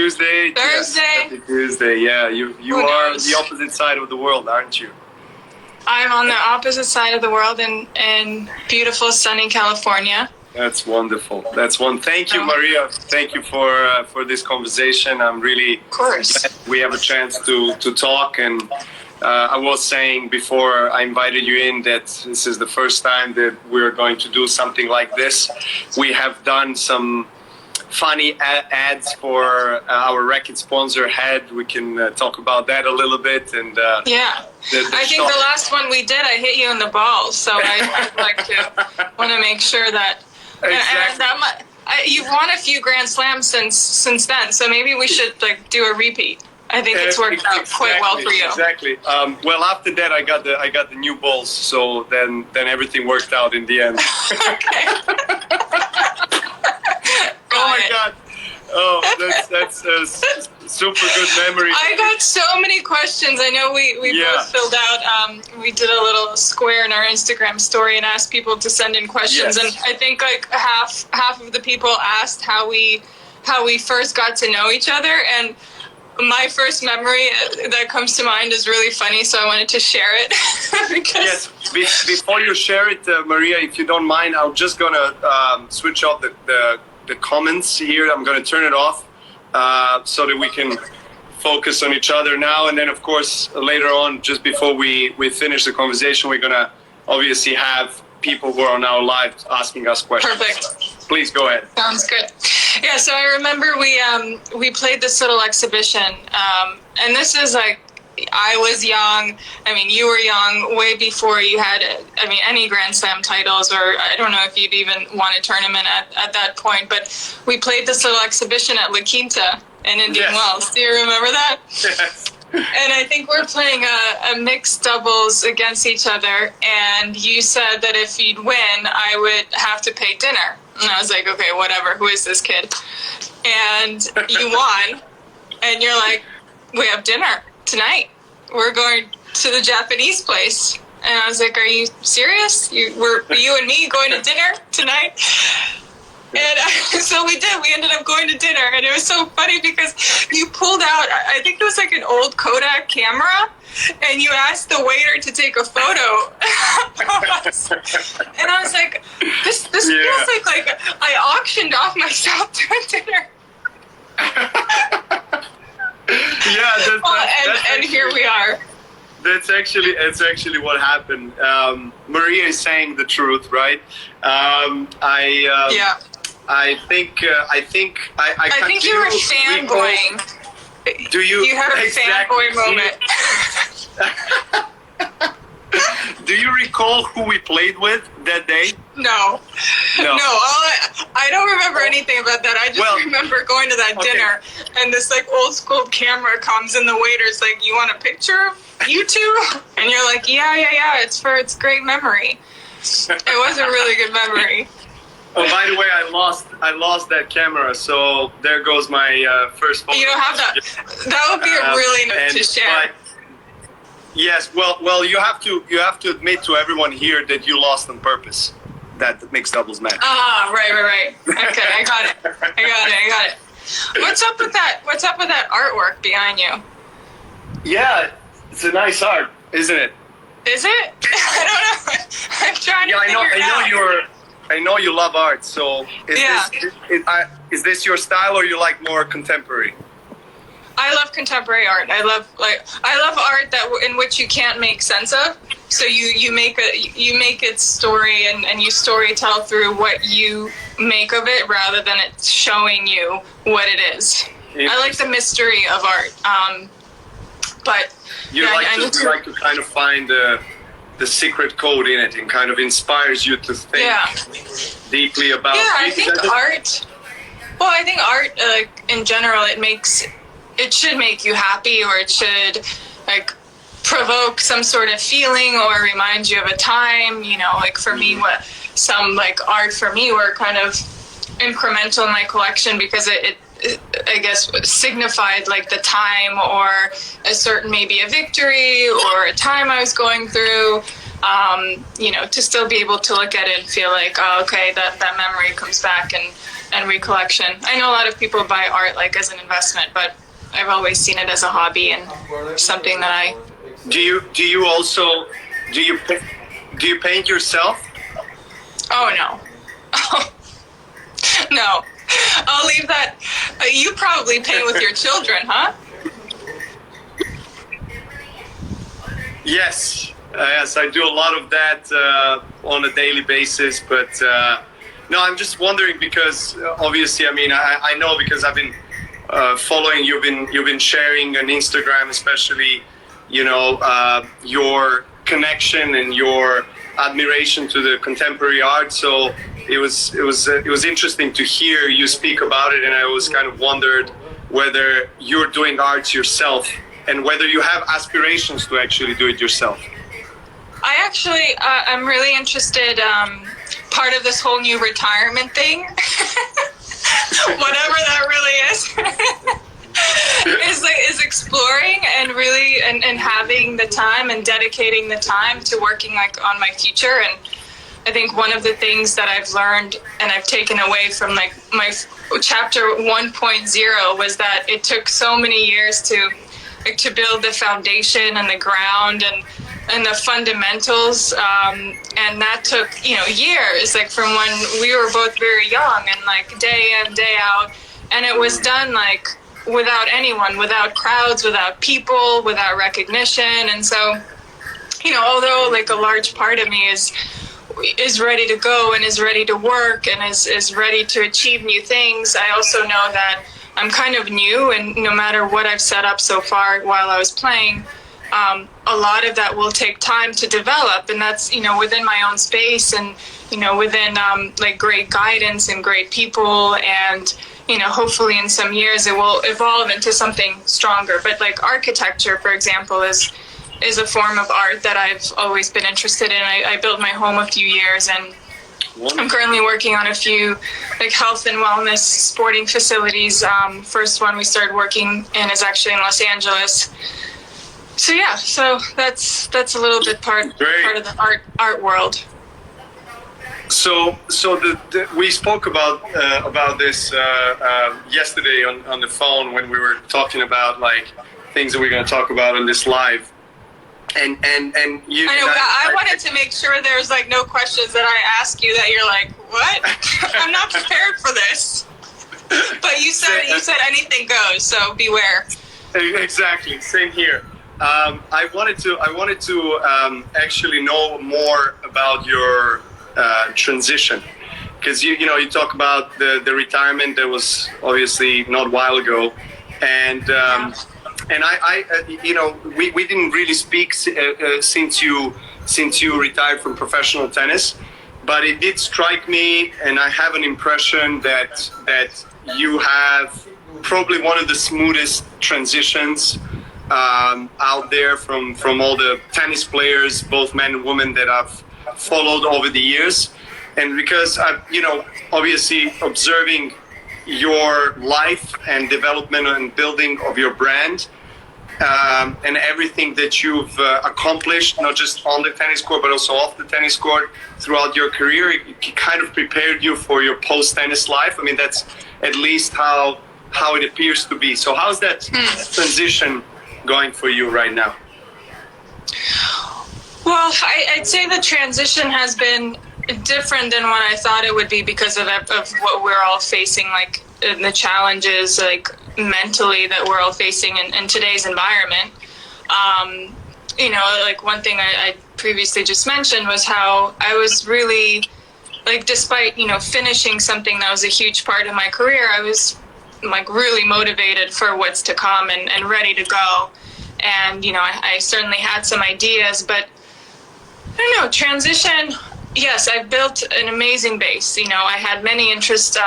Tuesday. Thursday. Yes, happy Tuesday. Yeah, you are on the opposite side of the world, aren't you? I'm on the opposite side of the world in beautiful, sunny California. That's wonderful. Thank you, Maria. Thank you for this conversation. I'm really glad we have a chance to talk. And I was saying before I invited you in that this is the first time that we're going to do something like this. We have done some funny ads for our racket sponsor Head. We can talk about that a little bit. And I think the last one we did, I hit you in the balls. So I'd like to want to make sure that. Exactly. And you've won a few Grand Slams since then, so maybe we should do a repeat. I think it's worked out quite well for you. Exactly. Well, after that, I got the new balls, so then everything worked out in the end. Oh my God. Oh, that's a super good memory. I got so many questions. I know we both filled out. We did a little square in our Instagram story and asked people to send in questions. And I think like half of the people asked how we first got to know each other. And my first memory that comes to mind is really funny, so I wanted to share it. Yes. Before you share it, Maria, if you don't mind, I'm just gonna switch off the comments here. I'm going to turn it off so that we can focus on each other now. And then, of course, later on, just before we finish the conversation, we're going to obviously have people who are on our live asking us questions. Perfect. Please go ahead. Sounds good. Yeah, so I remember we played this little exhibition. And this is like, I was young. I mean, you were young way before you had, any Grand Slam titles, or I don't know if you'd even won a tournament at that point, but we played this little exhibition at La Quinta in Indian Wells. Do you remember that? Yes. And I think we're playing a mixed doubles against each other, and you said that if you'd win, I would have to pay dinner. And I was like, okay, whatever, who is this kid? And you won, and you're like, we have dinner tonight. We're going to the Japanese place. And I was like, are you serious? You and me going to dinner tonight? And so we did. We ended up going to dinner. And it was so funny because you pulled out, I think it was like an old Kodak camera, and you asked the waiter to take a photo of us. And I was like, this feels like I auctioned off myself to a dinner. And here we are. It's actually what happened. Maria is saying the truth, right? I think you were fanboying. Do you? You had a fanboy moment. Do you recall who we played with that day? No. I don't remember anything about that. I just remember going to that dinner, and this like old school camera comes, and the waiter's like, "You want a picture of you two?" And you're like, "Yeah. It's great memory." It was a really good memory. Oh, by the way, I lost that camera, so there goes my first photo. You don't have that. That would be really nice to share. Yes, well, you have to admit to everyone here that you lost on purpose that mixed doubles match. Ah, right. Okay, I got it. What's up with that artwork behind you? Yeah, it's a nice art, isn't it? Is it? I don't know. I'm trying to figure it out. I know you love art, so is this your style, or you like more contemporary? I love contemporary art. I love art in which you can't make sense of. So you make its story and you story tell through what you make of it rather than it showing you what it is. I like the mystery of art. But you like to kind of find the secret code in it, and kind of inspires you to think deeply about. Yeah, I think art. Well, I think art, in general, it should make you happy, or it should provoke some sort of feeling or remind you of a time. For me, some art for me were kind of incremental in my collection because it I guess signified the time or a certain, maybe a victory or a time I was going through. To still be able to look at it and feel like, oh, okay, that memory comes back and and recollection. I know a lot of people buy art like as an investment, but I've always seen it as a hobby and something that I. Do you also do you paint yourself? Oh no, no. I'll leave that. You probably paint with your children, huh? Yes, yes, I do a lot of that on a daily basis. But no, I'm just wondering because obviously, I mean, I know because I've been following you've been sharing on Instagram, especially, you know, your connection and your admiration to the contemporary art. So it was interesting to hear you speak about it, and I always kind of wondered whether you're doing arts yourself and whether you have aspirations to actually do it yourself. I actually, I'm really interested. Part of this whole new retirement thing, whatever that really is, is exploring and really and having the time and dedicating the time to working like on my future. And I think one of the things that I've learned and I've taken away from like my chapter 1.0 was that it took so many years to build the foundation and the ground and the fundamentals, and that took years, like from when we were both very young and like day in day out, and it was done like without anyone, without crowds, without people, without recognition. And so although like a large part of me is ready to go and is ready to work and is ready to achieve new things, I also know that I'm kind of new, and no matter what I've set up so far while I was playing, a lot of that will take time to develop, and that's within my own space and within like great guidance and great people, and hopefully in some years it will evolve into something stronger. But like architecture, for example, is a form of art that I've always been interested in. I built my home a few years, and I'm currently working on a few like health and wellness sporting facilities. First one we started working in is actually in Los Angeles. So yeah, so that's a little bit part of the art world. So we spoke about this yesterday on the phone when we were talking about like things that we're going to talk about on this live. And you. I know. I wanted to make sure there's like no questions that I ask you that you're like, what? I'm not prepared for this. But you said anything goes, so beware. Exactly. Same here. I wanted to actually know more about your transition, because you talk about the retirement that was obviously not a while ago, and I we didn't really speak since you retired from professional tennis, but it did strike me, and I have an impression that you have probably one of the smoothest transitions out there from all the tennis players, both men and women, that I've followed over the years. And because I've obviously observing your life and development and building of your brand, and everything that you've accomplished, not just on the tennis court, but also off the tennis court throughout your career, it kind of prepared you for your post-tennis life. I mean, that's at least how it appears to be. So how's that transition going for you right now? Well, I'd say the transition has been different than what I thought it would be because of what we're all facing, like the challenges like mentally that we're all facing in today's environment. Like one thing I previously just mentioned was how I was really, like, despite, finishing something that was a huge part of my career, I was like really motivated for what's to come and ready to go. And, I certainly had some ideas, but I don't know, transition. Yes, I've built an amazing base. I had many interests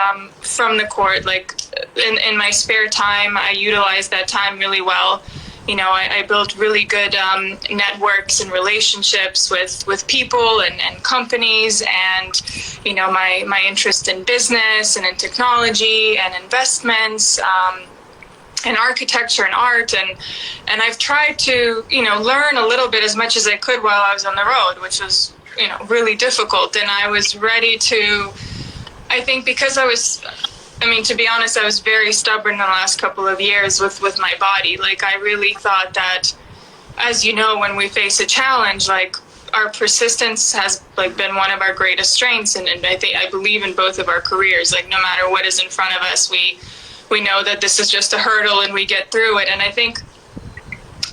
from the court. Like in my spare time, I utilized that time really well. I built really good networks and relationships with people and companies, and my interest in business and in technology and investments, and architecture and art, and I've tried to learn a little bit as much as I could while I was on the road, which was really difficult. And I was ready to I think because to be honest, I was very stubborn the last couple of years with my body. Like, I really thought that, as you know, when we face a challenge, like, our persistence has like been one of our greatest strengths, and I believe in both of our careers. Like, no matter what is in front of us, we know that this is just a hurdle and we get through it. And I think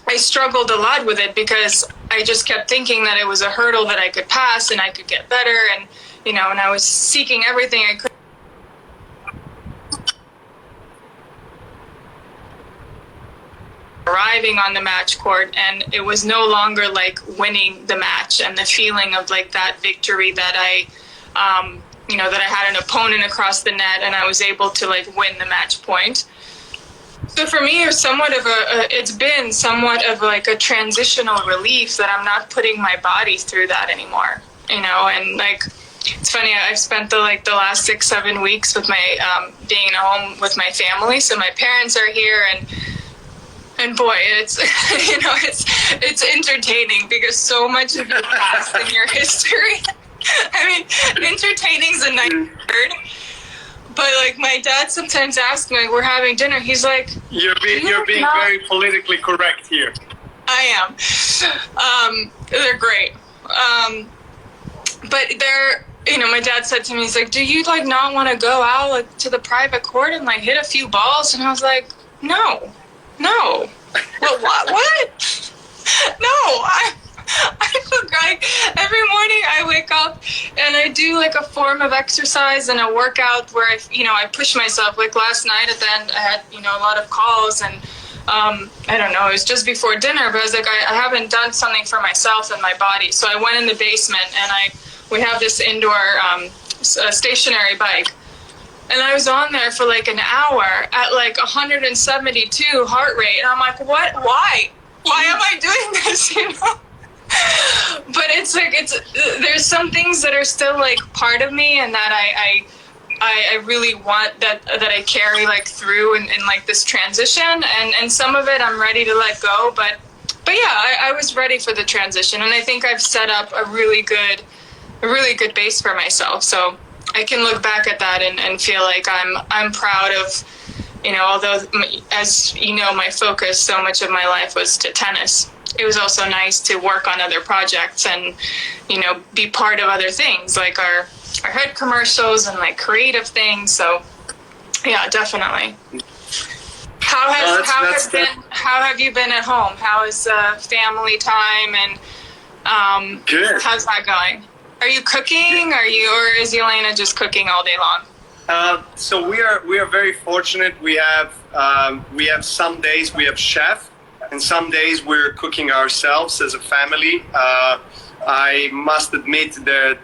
I struggled a lot with it because I just kept thinking that it was a hurdle that I could pass and I could get better, and and I was seeking everything I could. Arriving on the match court, and it was no longer like winning the match and the feeling of like that victory that I that I had an opponent across the net and I was able to like win the match point. So for me, it's been somewhat of like a transitional relief that I'm not putting my body through that anymore, and like, it's funny, I've spent the last 6-7 weeks with my being at home with my family. So my parents are here, and boy, it's it's entertaining because so much of your past and your history. I mean, entertaining's a nice word, but like, my dad sometimes asks me, like, we're having dinner. He's like, "You're being very politically correct here." I am. They're great, but they're. My dad said to me, he's like, "Do you like not want to go out like to the private court and like hit a few balls?" And I was like, "No. Well, what? No, I look like every morning I wake up and I do like a form of exercise and a workout where I push myself. Like last night at the end, I had, a lot of calls, and I don't know, it was just before dinner, but I was like, I haven't done something for myself and my body. So I went in the basement, and we have this indoor stationary bike. And I was on there for like an hour at like 172 heart rate. And I'm like, what? Why? Why am I doing this? But it's like, there's some things that are still like part of me, and that I really want that I carry like through in like this transition. And some of it I'm ready to let go. But yeah, I was ready for the transition. And I think I've set up a really good base for myself. So I can look back at that and feel like I'm proud of, although, as my focus so much of my life was to tennis. It was also nice to work on other projects and, be part of other things like our head commercials and like creative things. So yeah, definitely. How have you been at home? How is family time, and good. How's that going? Are you cooking? Or is Elena just cooking all day long? So we are very fortunate. We have some days we have chef, and some days we're cooking ourselves as a family. I must admit that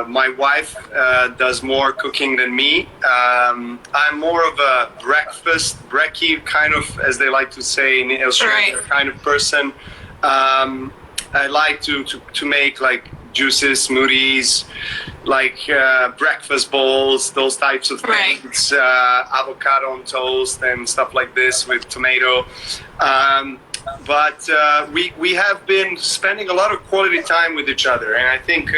my wife does more cooking than me. I'm more of a brekkie kind of, as they like to say in Australia, right, kind of person. I like to make like juices, smoothies, like breakfast bowls, those types of things, avocado on toast and stuff like this with tomato. But we have been spending a lot of quality time with each other, and I think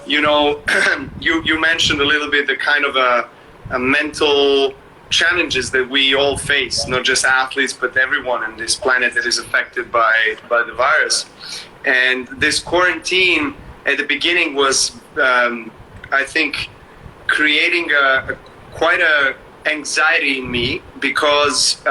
you mentioned a little bit the kind of a mental challenges that we all face, not just athletes, but everyone on this planet that is affected by the virus. And this quarantine at the beginning was, I think, creating quite a anxiety in me, because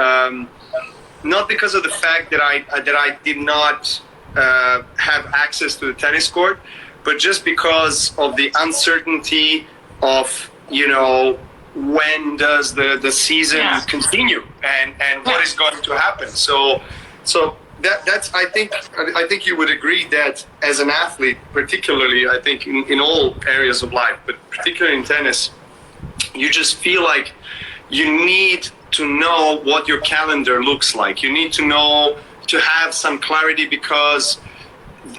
not because of the fact that I did not have access to the tennis court, but just because of the uncertainty of when does the season continue and what is going to happen. So that's I think you would agree that as an athlete, particularly I think in all areas of life, but particularly in tennis, you just feel like you need to know what your calendar looks like. You need to have some clarity, because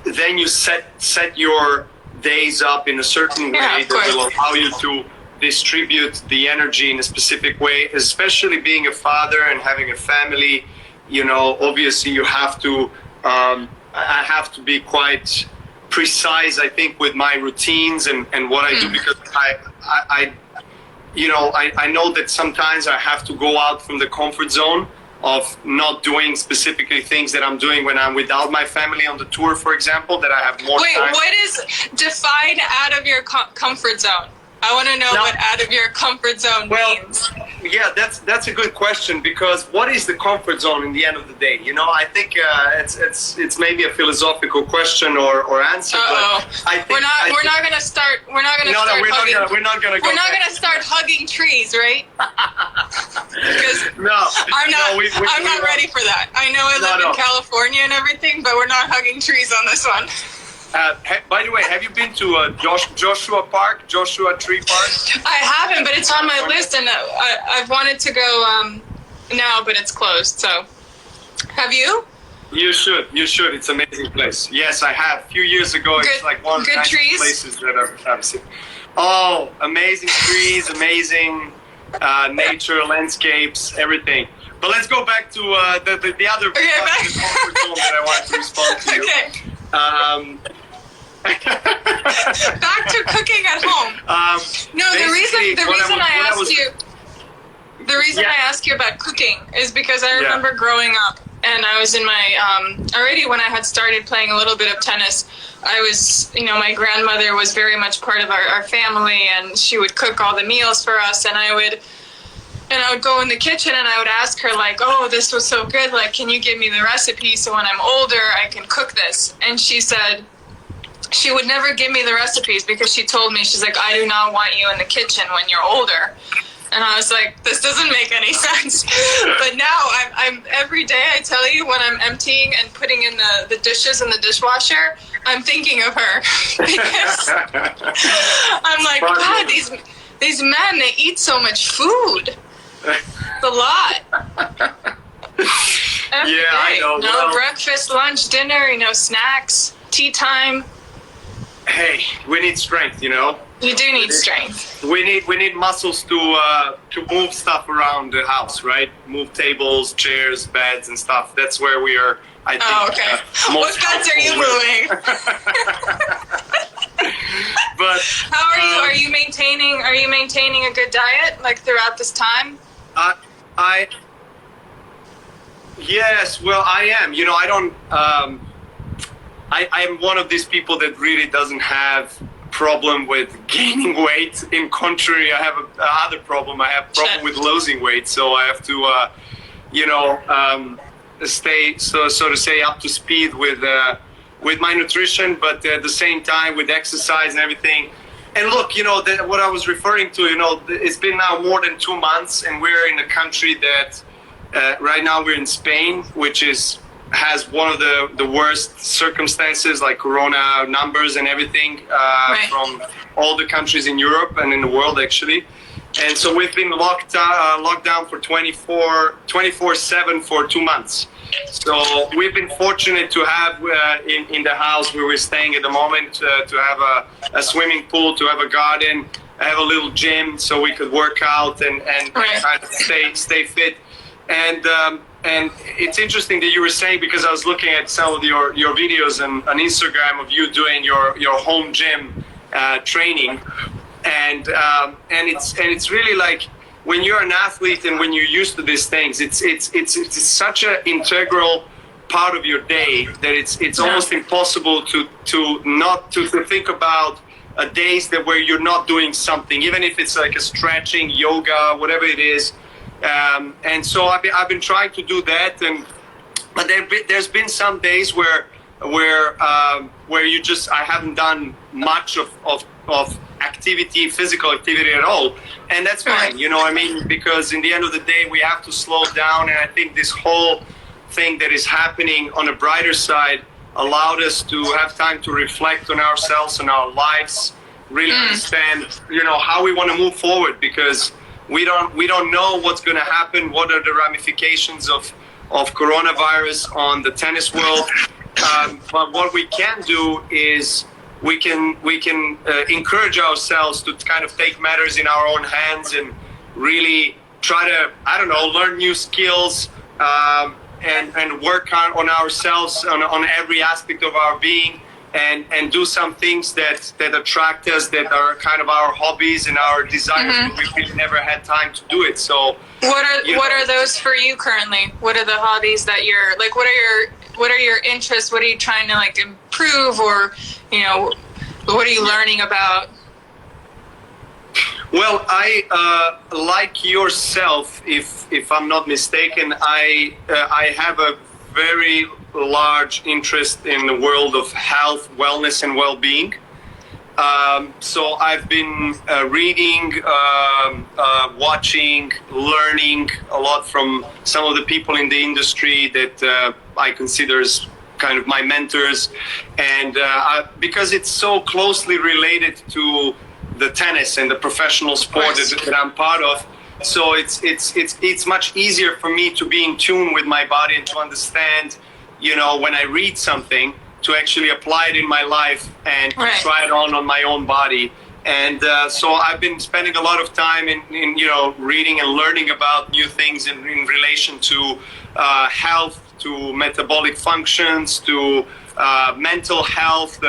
then you set your days up in a certain way that will allow you to distribute the energy in a specific way, especially being a father and having a family. Obviously you have to I have to be quite precise, I think, with my routines and what I do, because I I know that sometimes I have to go out from the comfort zone of not doing specifically things that I'm doing when I'm without my family on the tour, for example, that I have more Wait, time. what is define out of your comfort zone? I want to know what out of your comfort zone means. Yeah, that's a good question, because what is the comfort zone in the end of the day? You know, I think it's maybe a philosophical question or answer. But I think we're not gonna start we're not gonna start hugging trees, right? Because I'm not ready for that. I know I live in California and everything, but we're not hugging trees on this one. By the way, have you been to Joshua Tree Park? I haven't, but it's on my list, and I've wanted to go now, but it's closed. So, have you? You should. It's an amazing place. Yes, I have. A few years ago, it's like one of the nicest places that I've seen. Oh, amazing trees, amazing nature, landscapes, everything. But let's go back to the other comfort zone that I wanted to respond to. Okay. Back to cooking at home. No, the reason I asked you about cooking is because I remember growing up, and I was in my already when I had started playing a little bit of tennis. I was, my grandmother was very much part of our family, and she would cook all the meals for us, and I would go in the kitchen and I would ask her, like, oh, this was so good, like, can you give me the recipe so when I'm older I can cook this? And she said she would never give me the recipes because she told me, she's like, I do not want you in the kitchen when you're older. And I was like, this doesn't make any sense. But now I'm every day, I tell you, when I'm emptying and putting in the dishes in the dishwasher, I'm thinking of her. Because I'm like, God, these men, they eat so much food. It's a lot. Every day. I know. No breakfast, lunch, dinner, snacks, tea time. Hey, we need strength, You do need strength. We need muscles to move stuff around the house, right? Move tables, chairs, beds, and stuff. That's where we are. I think. Oh, okay. What beds are you moving? But how are you? Are you maintaining a good diet, like, throughout this time? Yes. Well, I am. I don't. I'm one of these people that really doesn't have problem with gaining weight. In contrary, I have another problem. I have problem with losing weight. So I have to, stay so to say up to speed with my nutrition, but at the same time with exercise and everything. And look, what I was referring to, it's been now more than 2 months, and we're in a country that right now we're in Spain, which has one of the worst circumstances, like corona numbers and everything, from all the countries in Europe and in the world, actually. And so we've been locked down for 24/7 for 2 months. So we've been fortunate to have in the house where we're staying at the moment to have a swimming pool, to have a garden, have a little gym so we could work out and kind of stay fit. And it's interesting that you were saying, because I was looking at some of your videos on Instagram of you doing your home gym training, and it's really like, when you're an athlete and when you're used to these things, it's such an integral part of your day that it's almost impossible to think about days where you're not doing something, even if it's like a stretching, yoga, whatever it is. And so I've been trying to do that, but there's been some days where I haven't done much of activity, physical activity at all, and that's fine. Because in the end of the day, we have to slow down, and I think this whole thing that is happening on a brighter side allowed us to have time to reflect on ourselves and our lives, really understand, how we want to move forward, because we don't know what's going to happen. What are the ramifications of coronavirus on the tennis world? But what we can do is we can encourage ourselves to kind of take matters in our own hands and really try to, learn new skills and work on ourselves on every aspect of our being, and do some things that attract us, that are kind of our hobbies and our desires, but we really never had time to do it. So what are those for you currently? What are the hobbies that you're like? What are your interests? What are you trying to like improve, or what are you learning about? Well, I like yourself, if I'm not mistaken, I have a very large interest in the world of health, wellness, and well-being. So I've been reading, watching, learning a lot from some of the people in the industry that I consider as kind of my mentors, and because it's so closely related to the tennis and the professional sport that I'm part of. So it's much easier for me to be in tune with my body and to understand, when I read something, to actually apply it in my life and to try it on my own body. And so I've been spending a lot of time in reading and learning about new things in relation to health, to metabolic functions, to mental health,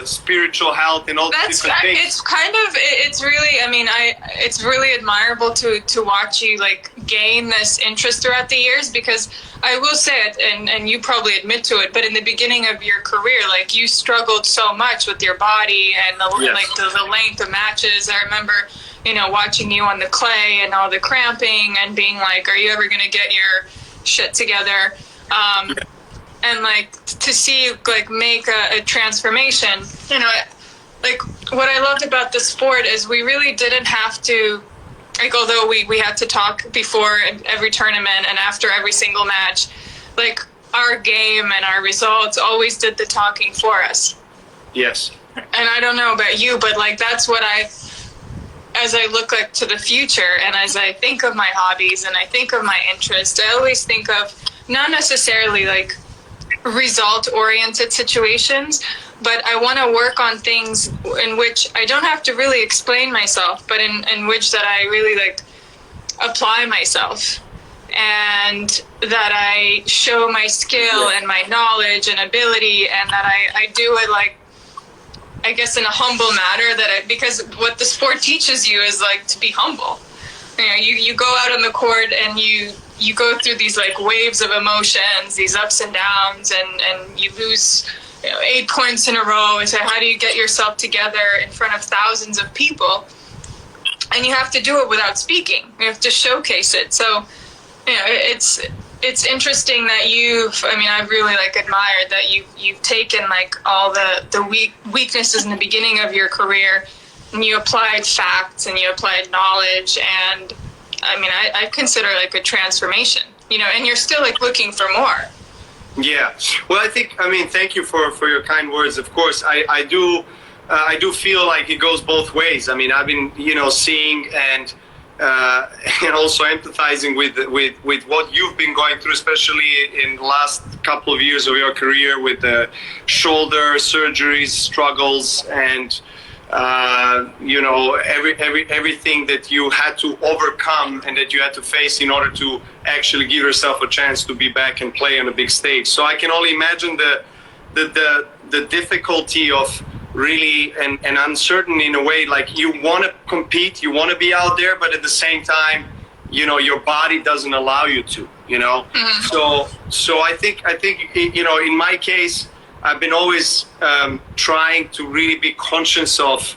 spiritual health, and all these different things. It's really, it's really admirable to watch you like gain this interest throughout the years, because I will say it, and you probably admit to it, but in the beginning of your career, like you struggled so much with your body and the length of matches. I remember, watching you on the clay and all the cramping and being like, are you ever going to get your shit together? And like to see you like make a transformation, like what I loved about the sport is we really didn't have to, like, although we had to talk before every tournament and after every single match, like our game and our results always did the talking for us. Yes. And I don't know about you, but like that's what as I look like to the future and as I think of my hobbies and I think of my interests, I always think of not necessarily like result-oriented situations, but I want to work on things in which I don't have to really explain myself, but in which that I really like apply myself and that I show my skill and my knowledge and ability, and that I do it like, I guess, in a humble manner, because what the sport teaches you is like to be humble. You go out on the court and you go through these like waves of emotions, these ups and downs, and you lose 8 points in a row. And so how do you get yourself together in front of thousands of people? And you have to do it without speaking. You have to showcase it. So, it's interesting that I've really like admired that you've taken like all the weaknesses in the beginning of your career, and you applied facts and you applied knowledge, and I consider like a transformation, and you're still like looking for more. Yeah. Well, thank you for your kind words. Of course, I do feel like it goes both ways. I've been, seeing and also empathizing with what you've been going through, especially in the last couple of years of your career with the shoulder surgeries, struggles, and everything that you had to overcome and that you had to face in order to actually give yourself a chance to be back and play on a big stage. So I can only imagine the difficulty of really and uncertain in a way. Like you want to compete, you want to be out there, but at the same time, your body doesn't allow you to. So I think in my case, I've been always trying to really be conscious of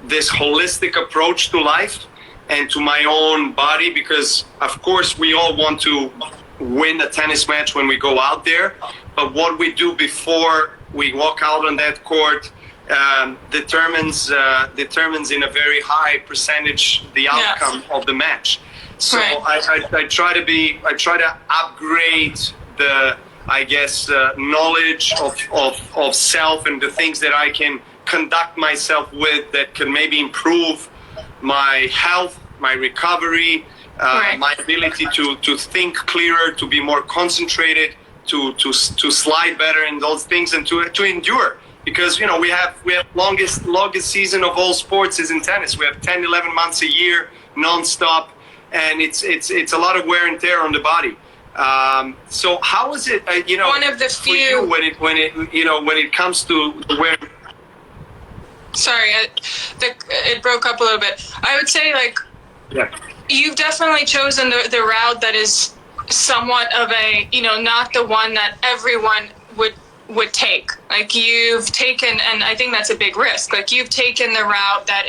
this holistic approach to life and to my own body, because of course we all want to win a tennis match when we go out there, but what we do before we walk out on that court determines in a very high percentage the outcome of the match. So I try to upgrade the knowledge of self and the things that I can conduct myself with that can maybe improve my health, my recovery, my ability to think clearer, to be more concentrated, to slide better in those things, and to endure. Because we have longest season of all sports is in tennis. We have 10, 11 months a year, non-stop, and it's a lot of wear and tear on the body. So how was it? One of the for you few. when it comes to where. Sorry, it broke up a little bit. I would say, like, Yeah. you've definitely chosen the route that is somewhat of a, not the one that everyone would take. Like, you've taken, and I think that's a big risk. Like, you've taken the route that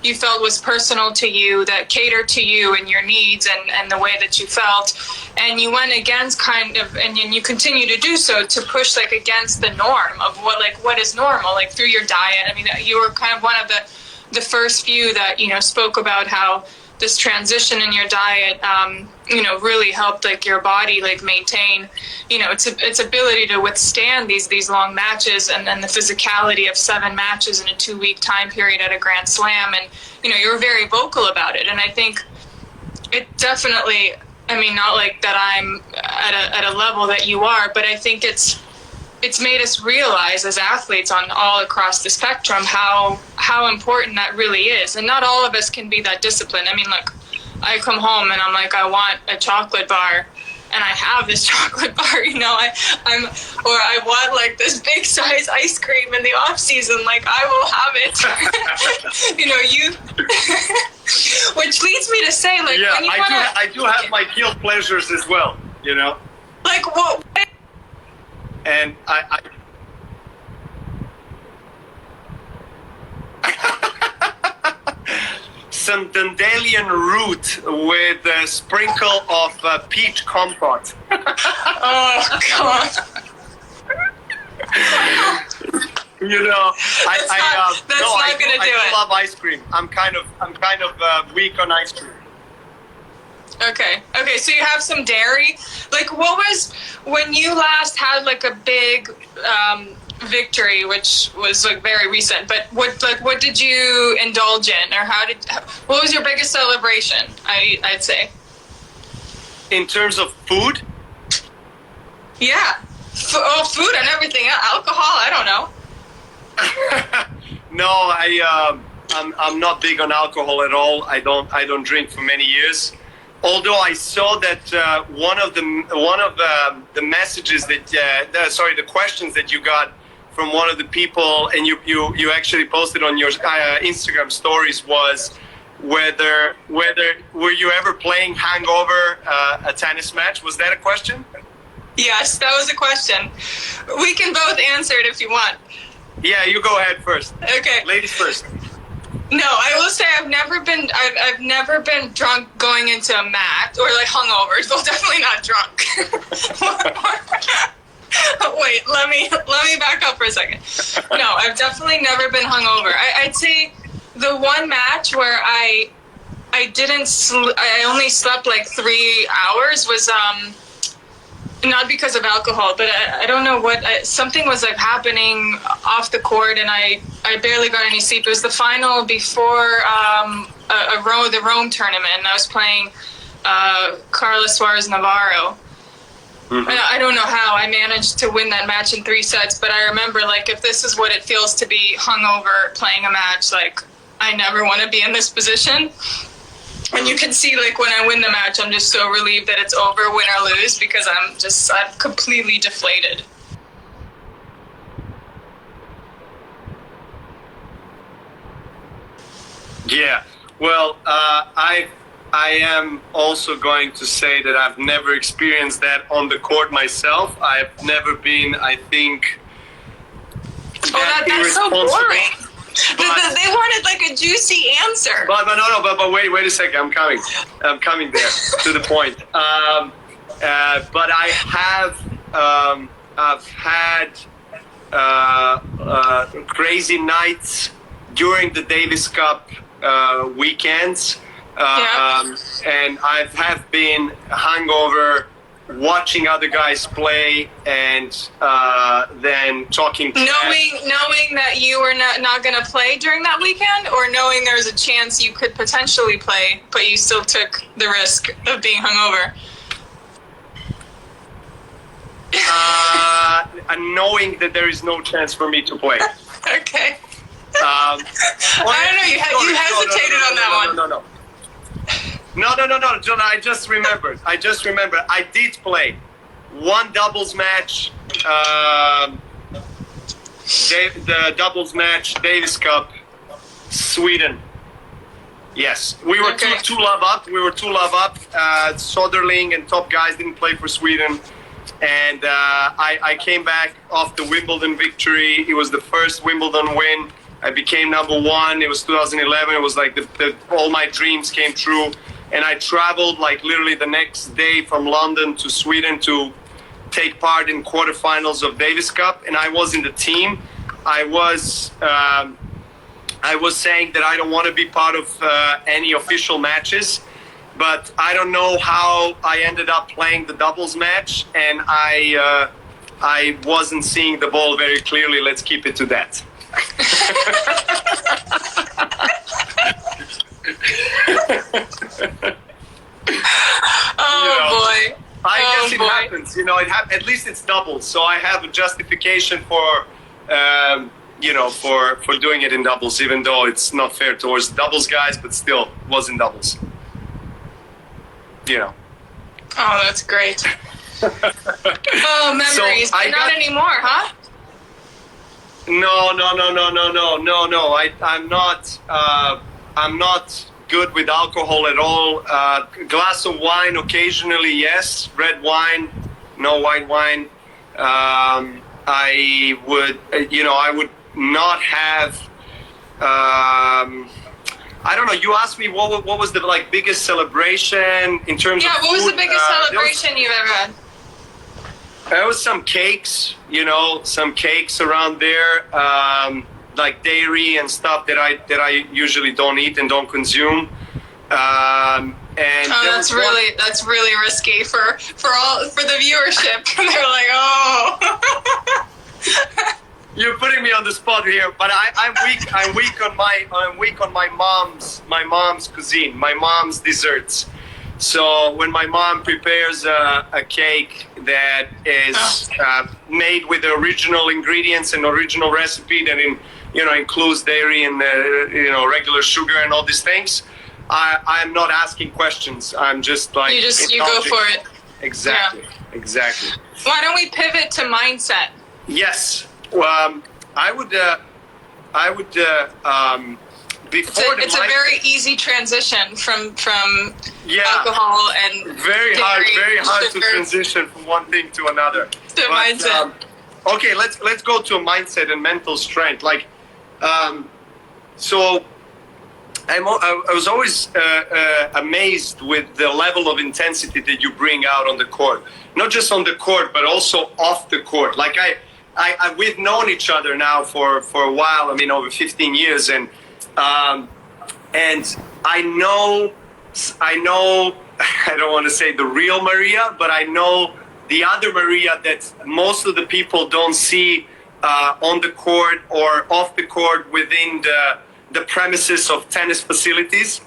you felt was personal to you, that catered to you and your needs and the way that you felt, and you went against and you continue to do so, to push like against the norm of what is normal, like through your diet. I mean, you were kind of one of the first few that spoke about how this transition in your diet really helped like your body like maintain its ability to withstand these long matches, and then the physicality of 7 matches in a 2-week time period at a Grand Slam. And you were very vocal about it, and I think it definitely, I mean, not like that I'm at a level that you are, but I think it's made us realize as athletes on all across the spectrum how important that really is. And not all of us can be that disciplined. I mean, look, I come home and I'm like, I want a chocolate bar, and I have this chocolate bar, I want like this big size ice cream in the off season, like I will have it. Which leads me to say, like, Yeah, when you I do have my guilt pleasures as well, Like, what? And I some dandelion root with a sprinkle of peach compote. Oh God! I love ice cream. I'm kind of weak on ice cream. Okay, so you have some dairy. Like, what was when you last had like a big victory, which was like very recent? But what did you indulge in, or what was your biggest celebration? I'd say. In terms of food. Yeah, food and everything. Alcohol, I don't know. No, I'm not big on alcohol at all. I don't drink for many years. Although I saw that one of the messages the questions that you got from one of the people, and you actually posted on your Instagram stories, was whether were you ever playing hangover a tennis match? Was that a question? Yes, that was a question. We can both answer it if you want. Yeah, you go ahead first. Okay. Ladies first. No, I will say I've never been drunk going into a match, or like hungover. Well, definitely not drunk. Wait, let me back up for a second. No, I've definitely never been hungover. I'd say the one match where I only slept like 3 hours was not because of alcohol, but I don't know what, something was like happening off the court, and I barely got any sleep. It was the final before the Rome tournament, and I was playing Carlos Suarez Navarro. Mm-hmm. I don't know how I managed to win that match in 3 sets, but I remember, like, if this is what it feels to be hungover playing a match, like, I never want to be in this position. And you can see, like, when I win the match, I'm just so relieved that it's over, win or lose, because I'm completely deflated. Yeah, well, I am also going to say that I've never experienced that on the court myself. I've never been, I think, that's so boring. They wanted like a juicy answer. But wait a second. I'm coming there to the point. But I have I've had crazy nights during the Davis Cup weekends, and I have been hungover, watching other guys play, and then talking to knowing that you were not going to play during that weekend, or knowing there was a chance you could potentially play, but you still took the risk of being hungover. Knowing that there is no chance for me to play. Okay. I don't know. You hesitated on that one. No, John, I just remembered. I did play one doubles match, the doubles match, Davis Cup, Sweden. Yes, we were Okay. two love up. Soderling and top guys didn't play for Sweden. And I came back off the Wimbledon victory. It was the first Wimbledon win. I became #1. It was 2011. It was like all my dreams came true. And I traveled like literally the next day from London to Sweden to take part in quarterfinals of Davis Cup. And I was in the team. I was saying that I don't want to be part of any official matches. But I don't know how I ended up playing the doubles match, and I wasn't seeing the ball very clearly. Let's keep it to that. Boy. I guess it happens. At least it's doubles, so I have a justification for for doing it in doubles, even though it's not fair towards the doubles guys, but still was in doubles. Oh, that's great. Oh, memories. But not anymore, huh? No. I'm not good with alcohol at all. Glass of wine occasionally, yes. Red wine, no white wine. I would not have. I don't know. You asked me what was the biggest celebration in terms of Yeah, what was food? the biggest celebration you've ever had? There was some cakes, around there, like dairy and stuff that I usually don't eat and don't consume. And that's really risky for the viewership. They're like, oh. You're putting me on the spot here, but I'm weak on my mom's cuisine, my mom's desserts. So when my mom prepares a cake that is made with the original ingredients and original recipe that includes dairy and regular sugar and all these things, I'm not asking questions. I'm just like you go for it. Exactly. Yeah. Exactly. Why don't we pivot to mindset? Yes. I would. Before it's a very easy transition from alcohol and very dairy, hard to sugar. transition from one thing to another. To mindset. Okay, let's go to mindset and mental strength. So I was always amazed with the level of intensity that you bring out on the court. Not just on the court, but also off the court. We've known each other now for a while. I mean, over 15 years, and I know. I don't want to say the real Maria, but I know the other Maria that most of the people don't see on the court or off the court within the premises of tennis facilities.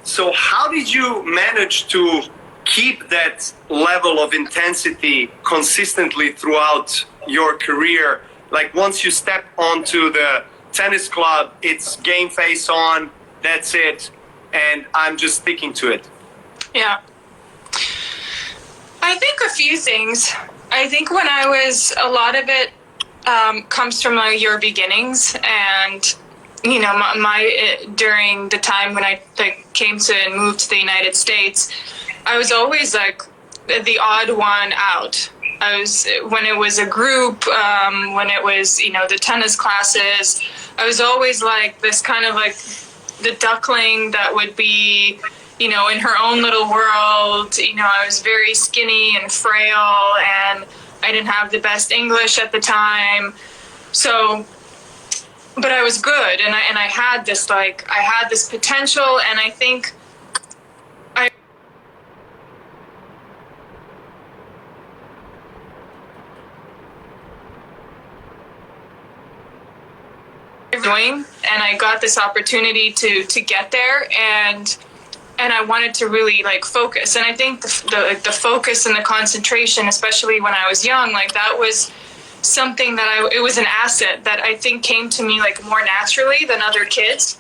So how did you manage to keep that level of intensity consistently throughout your career? Like once you step onto the tennis club, it's game face on, that's it, and I'm just sticking to it. Yeah. I think a few things. I think when I was, a lot of it comes from your beginnings, and during the time when I came to and moved to the United States, I was always the odd one out. When it was a group, when it was the tennis classes, I was always this kind of the duckling that would be in her own little world. I was very skinny and frail, and I didn't have the best English at the time. So, but I was good, and I had this I had this potential, and I think doing, and I got this opportunity to get there, and I wanted to really focus. And I think the focus and the concentration, especially when I was young, that was something that it was an asset that I think came to me more naturally than other kids.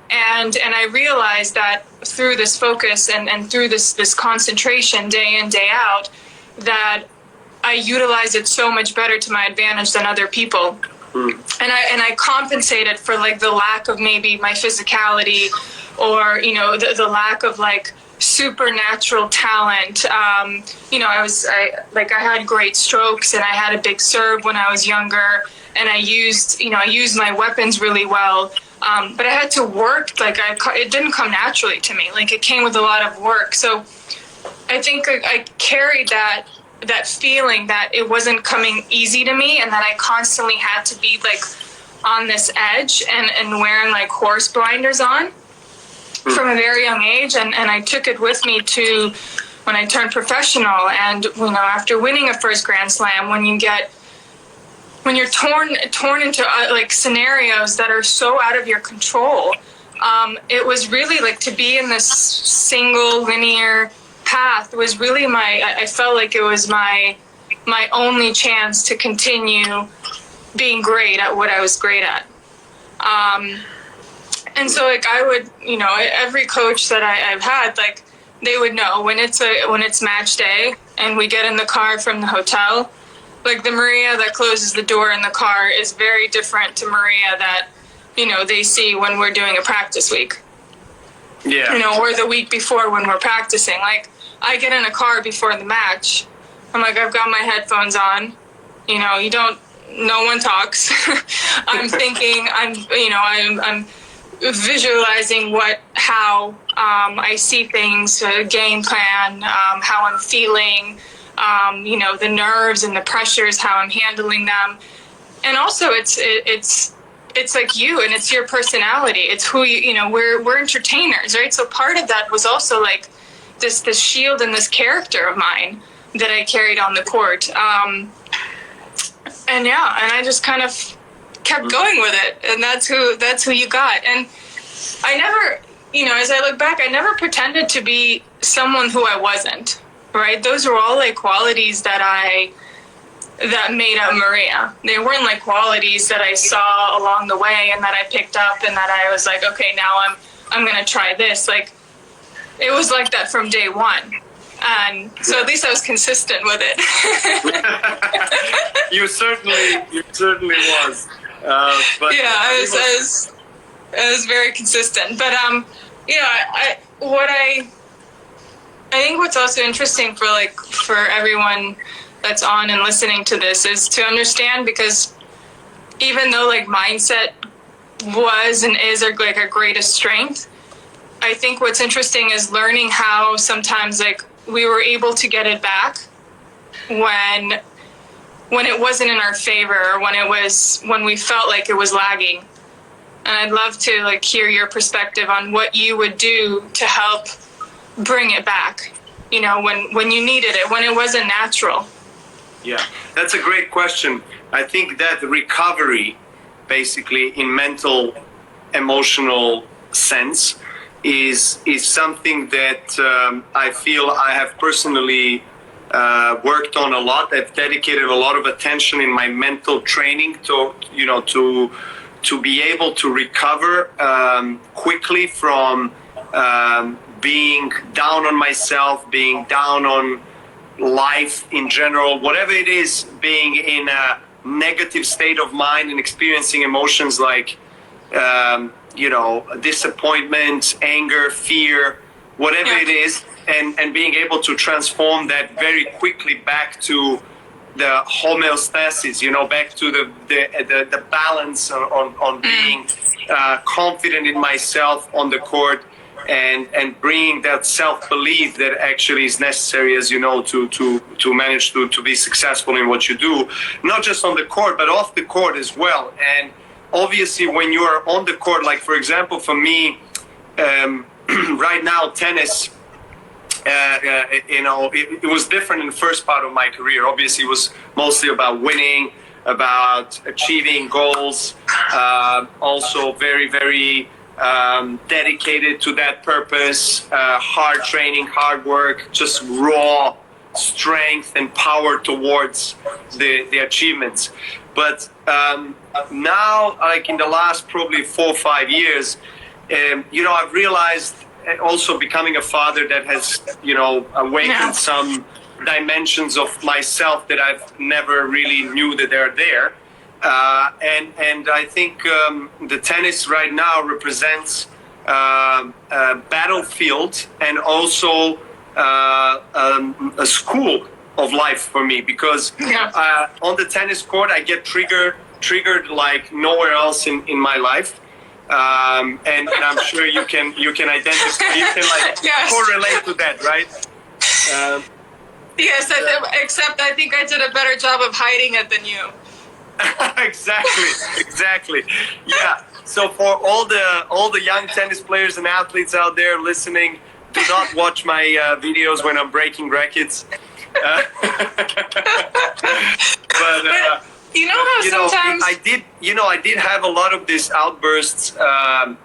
And I realized that through this focus and through this concentration day in, day out, that I utilize it so much better to my advantage than other people. And I compensated for like the lack of maybe my physicality, or the lack of like supernatural talent. I had great strokes, and I had a big serve when I was younger, and I used my weapons really well. But I had to work. Like it didn't come naturally to me. Like it came with a lot of work. So I think I carried that feeling that it wasn't coming easy to me, and that I constantly had to be like on this edge and wearing like horse blinders on from a very young age. And I took it with me to when I turned professional. And after winning a first Grand Slam, when you're torn into like scenarios that are so out of your control, it was really like to be in this single linear path was really I felt like it was my only chance to continue being great at what I was great at. And so like I would, every coach that I've had, like they would know when it's match day and we get in the car from the hotel, like the Maria that closes the door in the car is very different to Maria that, they see when we're doing a practice week. Yeah. Or the week before when we're practicing. Like I get in a car before the match. I'm like, I've got my headphones on. No one talks. I'm thinking, I'm visualizing how I see things, game plan, how I'm feeling, the nerves and the pressures, how I'm handling them. And also it's like you, and it's your personality. It's who we're entertainers, right? So part of that was also like this shield and this character of mine that I carried on the court. And I just kind of kept going with it, and that's who you got. And I never, as I look back, I never pretended to be someone who I wasn't, right? Those were all like qualities that made up Maria. They weren't like qualities that I saw along the way and that I picked up and that I was like, okay, now I'm going to try this. Like, it was like that from day one. And so at least I was consistent with it. You certainly was. But yeah, I was very consistent. But I think what's also interesting for everyone that's on and listening to this is to understand, because even though like mindset was and is our greatest strength, I think what's interesting is learning how sometimes like we were able to get it back when it wasn't in our favor, or when we felt like it was lagging. And I'd love to like hear your perspective on what you would do to help bring it back, when you needed it, when it wasn't natural. Yeah, that's a great question. I think that recovery, basically in mental, emotional sense, is something that I feel I have personally worked on a lot. I've dedicated a lot of attention in my mental training to be able to recover quickly from being down on myself, being down on life in general, whatever it is, being in a negative state of mind and experiencing emotions like disappointment, anger, fear, whatever it is, and being able to transform that very quickly back to the homeostasis, back to the balance on being confident in myself on the court, and bringing that self-belief that actually is necessary, as you know, to manage to be successful in what you do, not just on the court, but off the court as well. And obviously when you are on the court, like for example, for me, right now, tennis, it was different in the first part of my career. Obviously it was mostly about winning, about achieving goals, also very, very dedicated to that purpose, hard training, hard work, just raw strength and power towards the achievements. But now, like in the last probably 4 or 5 years, I've realized also becoming a father that has, awakened some dimensions of myself that I've never really knew that they're there. And I think the tennis right now represents a battlefield and also a school of life for me, because on the tennis court I get triggered like nowhere else in my life. And I'm sure you can identify, you can correlate to that, right? Yes, except I think I did a better job of hiding it than you. Exactly. Yeah. So for all the young tennis players and athletes out there listening, do not watch my videos when I'm breaking rackets. But sometimes I did have a lot of these outbursts and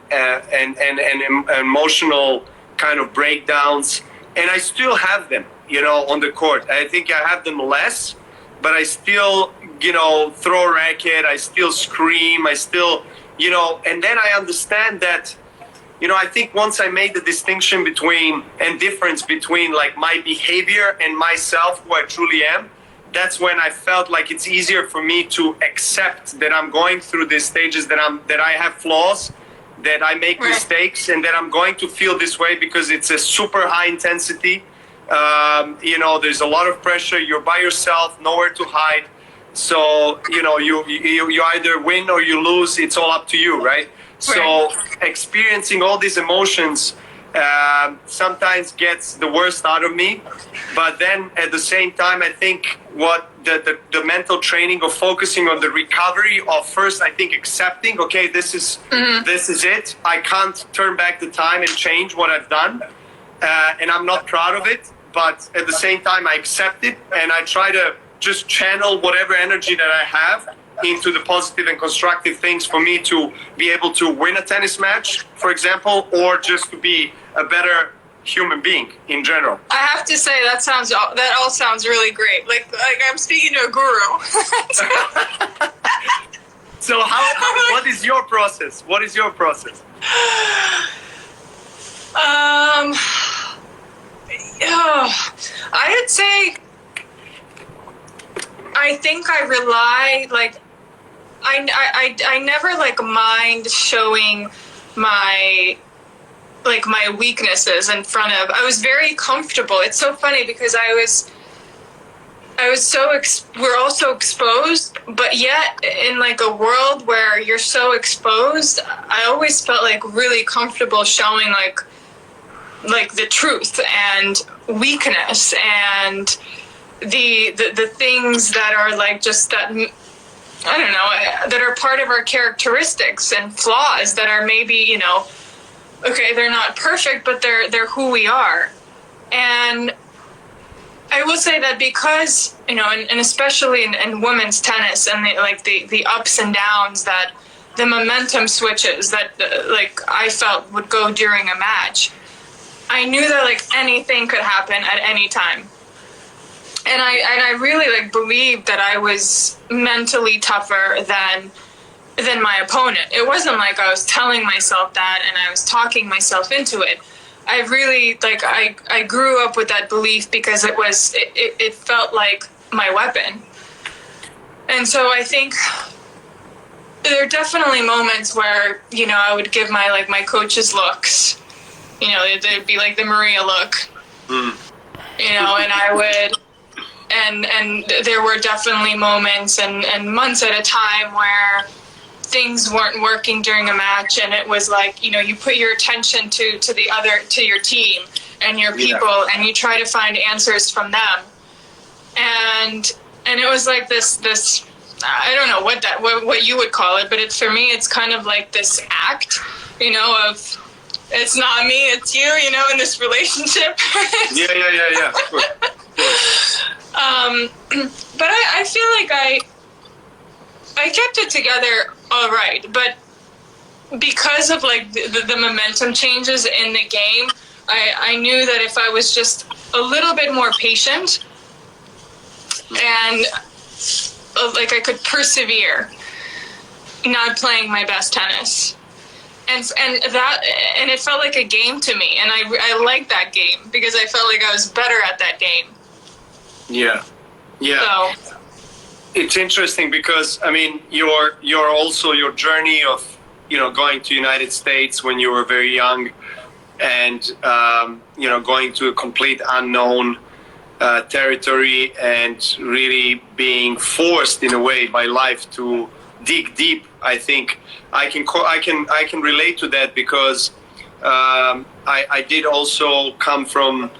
emotional kind of breakdowns, and I still have them, on the court. I think I have them less, but I still, throw a racket. I still scream. I still, and then I understand that. I think once I made the distinction difference between like my behavior and myself, who I truly am, that's when I felt like it's easier for me to accept that I'm going through these stages, that I have flaws, that I make mistakes, and that I'm going to feel this way because it's a super high intensity. There's a lot of pressure. You're by yourself, nowhere to hide. So, you either win or you lose. It's all up to you, right? So experiencing all these emotions sometimes gets the worst out of me. But then at the same time, I think what the mental training of focusing on the recovery of first, I think accepting, okay, this is it. I can't turn back the time and change what I've done. And I'm not proud of it. But at the same time, I accept it and I try to just channel whatever energy that I have into the positive and constructive things for me to be able to win a tennis match, for example, or just to be a better human being in general. I have to say that all sounds really great. Like I'm speaking to a guru. So what is your process? What is your process? I'd say I think I rely I never mind showing my weaknesses in front of. I was very comfortable. It's so funny because we're all so exposed, but yet in a world where you're so exposed, I always felt really comfortable showing the truth and weakness and the things that are just that, I don't know, that are part of our characteristics and flaws that are maybe, okay, they're not perfect, but they're who we are. And I will say that because, and especially in women's tennis and the ups and downs, that the momentum switches that I felt would go during a match, I knew that anything could happen at any time. And I really believed that I was mentally tougher than my opponent. It wasn't like I was telling myself that and I was talking myself into it. I really I grew up with that belief because it felt like my weapon. And so I think there are definitely moments where I would give my coaches looks. They'd be the Maria look. And I would. And there were definitely moments and months at a time where things weren't working during a match, and it was you put your attention to your team and your people, and you try to find answers from them, and it was this I don't know what you would call it, but for me it's kind of this act, of it's not me, it's you, in this relationship. Yeah. Of course. But I feel I kept it together all right, but because of the momentum changes in the game, I knew that if I was just a little bit more patient and I could persevere not playing my best tennis and it felt like a game to me, and I liked that game because I felt like I was better at that game. Yeah. So It's interesting because I mean your also your journey of going to United States when you were very young, and going to a complete unknown territory, and really being forced in a way by life to dig deep. I think I can relate to that because I did also come from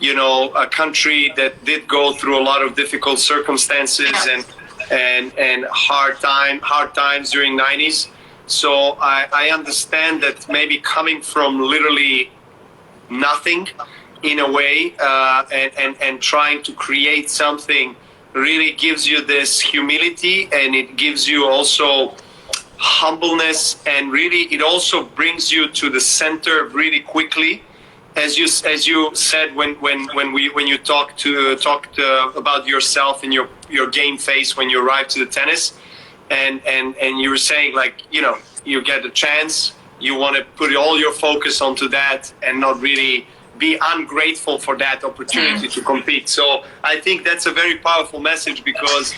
a country that did go through a lot of difficult circumstances and hard times during 90s. So I understand that maybe coming from literally nothing in a way, and trying to create something really gives you this humility, and it gives you also humbleness, and really it also brings you to the center really quickly, as you said when you talked about yourself and your game face when you arrived to the tennis, and you were saying, like, you get a chance, you want to put all your focus onto that and not really be ungrateful for that opportunity to compete. So I think that's a very powerful message, because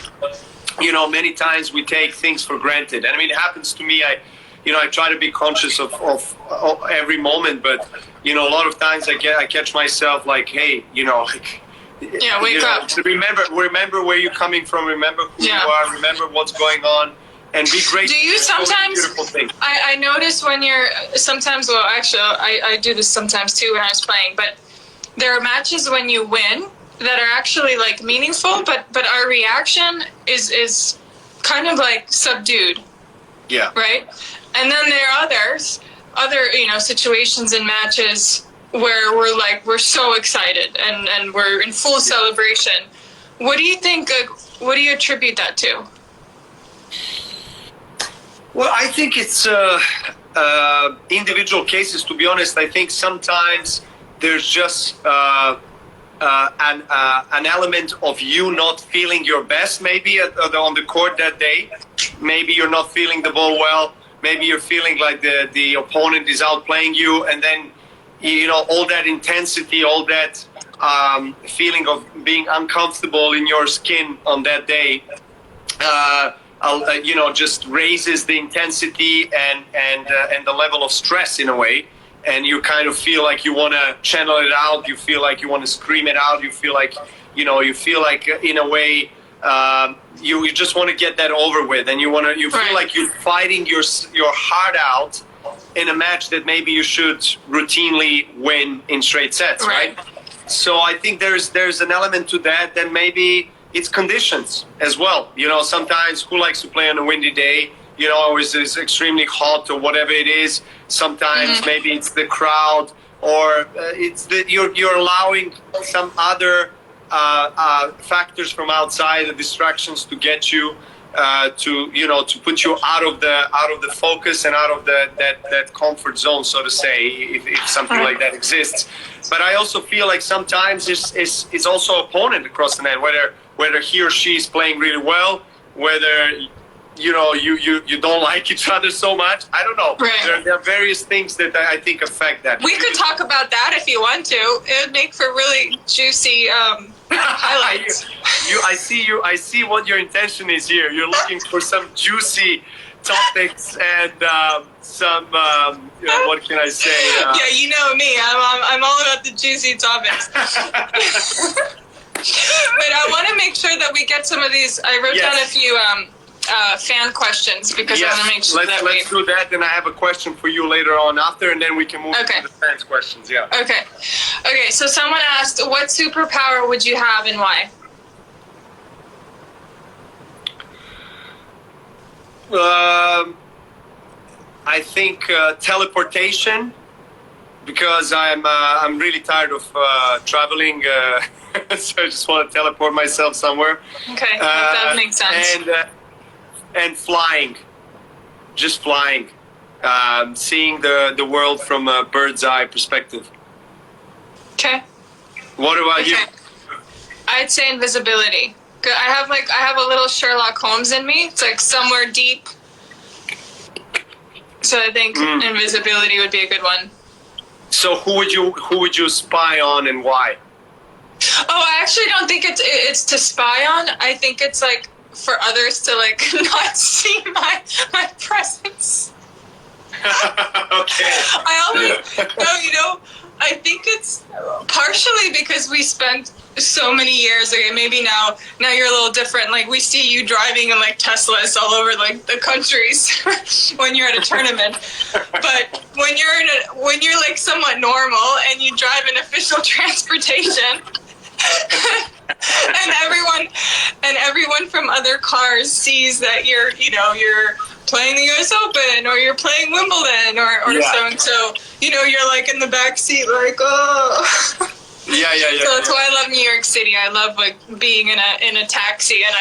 many times we take things for granted, and I mean it happens to me. I try to be conscious of every moment, but a lot of times I catch myself like, hey, wake up. Remember where you're coming from. Remember who you are. Remember what's going on, and be grateful. Do you sometimes? Beautiful thing. I notice when you're sometimes. Well, actually, I do this sometimes too when I was playing. But there are matches when you win that are actually like meaningful, but our reaction is kind of like subdued. Yeah. Right. And then there are other situations in matches where we're so excited and we're in full celebration. What do you think? What do you attribute that to? Well, I think it's individual cases. To be honest, I think sometimes there's just an element of you not feeling your best, maybe on the court that day. Maybe you're not feeling the ball well. Maybe you're feeling like the opponent is outplaying you, and then all that intensity, all that feeling of being uncomfortable in your skin on that day, just raises the intensity and the level of stress in a way, and you kind of feel like you want to channel it out. You feel like you want to scream it out. You feel like in a way. You just want to get that over with, and you feel like you're fighting your heart out in a match that maybe you should routinely win in straight sets, right? So I think there's an element to that. Then maybe it's conditions as well. Sometimes who likes to play on a windy day? It's extremely hot or whatever it is. Sometimes maybe it's the crowd, or it's that you're allowing some other factors from outside, the distractions, to get you to put you out of the focus and out of that comfort zone, so to say, if something like that exists. But I also feel like sometimes it's also opponent across the net, whether he or she is playing really well, whether you don't like each other so much. I don't know. Right. There are various things that I think affect that. We could talk about that if you want to. It would make for really juicy highlights. I see what your intention is here. You're looking for some juicy topics and some what can I say? Yeah, you know me. I'm all about the juicy topics. But I want to make sure that we get some of these. I wrote down a few fan questions because I want to make sure let's do that. Then I have a question for you later on after, and then we can move to the fans' questions. Yeah. Okay. So someone asked, what superpower would you have and why? I think teleportation, because I'm really tired of traveling, so I just want to teleport myself somewhere. Okay, that makes sense. And flying, just flying, seeing the world from a bird's eye perspective. Okay. What about you? I'd say invisibility. I have a little Sherlock Holmes in me. It's like somewhere deep So I think invisibility would be a good one. So who would you spy on and why? Oh, I actually don't think it's to spy on. I think it's like for others to like not see my presence. Okay. I always no, I think it's partially because we spent so many years. Okay, maybe now you're a little different. Like we see you driving in like Teslas all over like the countries when you're at a tournament. But when you're like somewhat normal and you drive an official transportation, and everyone from other cars sees that you're playing the US Open or you're playing Wimbledon or so you're like in the back seat like Yeah. So that's why I love New York City. I love like being in a taxi and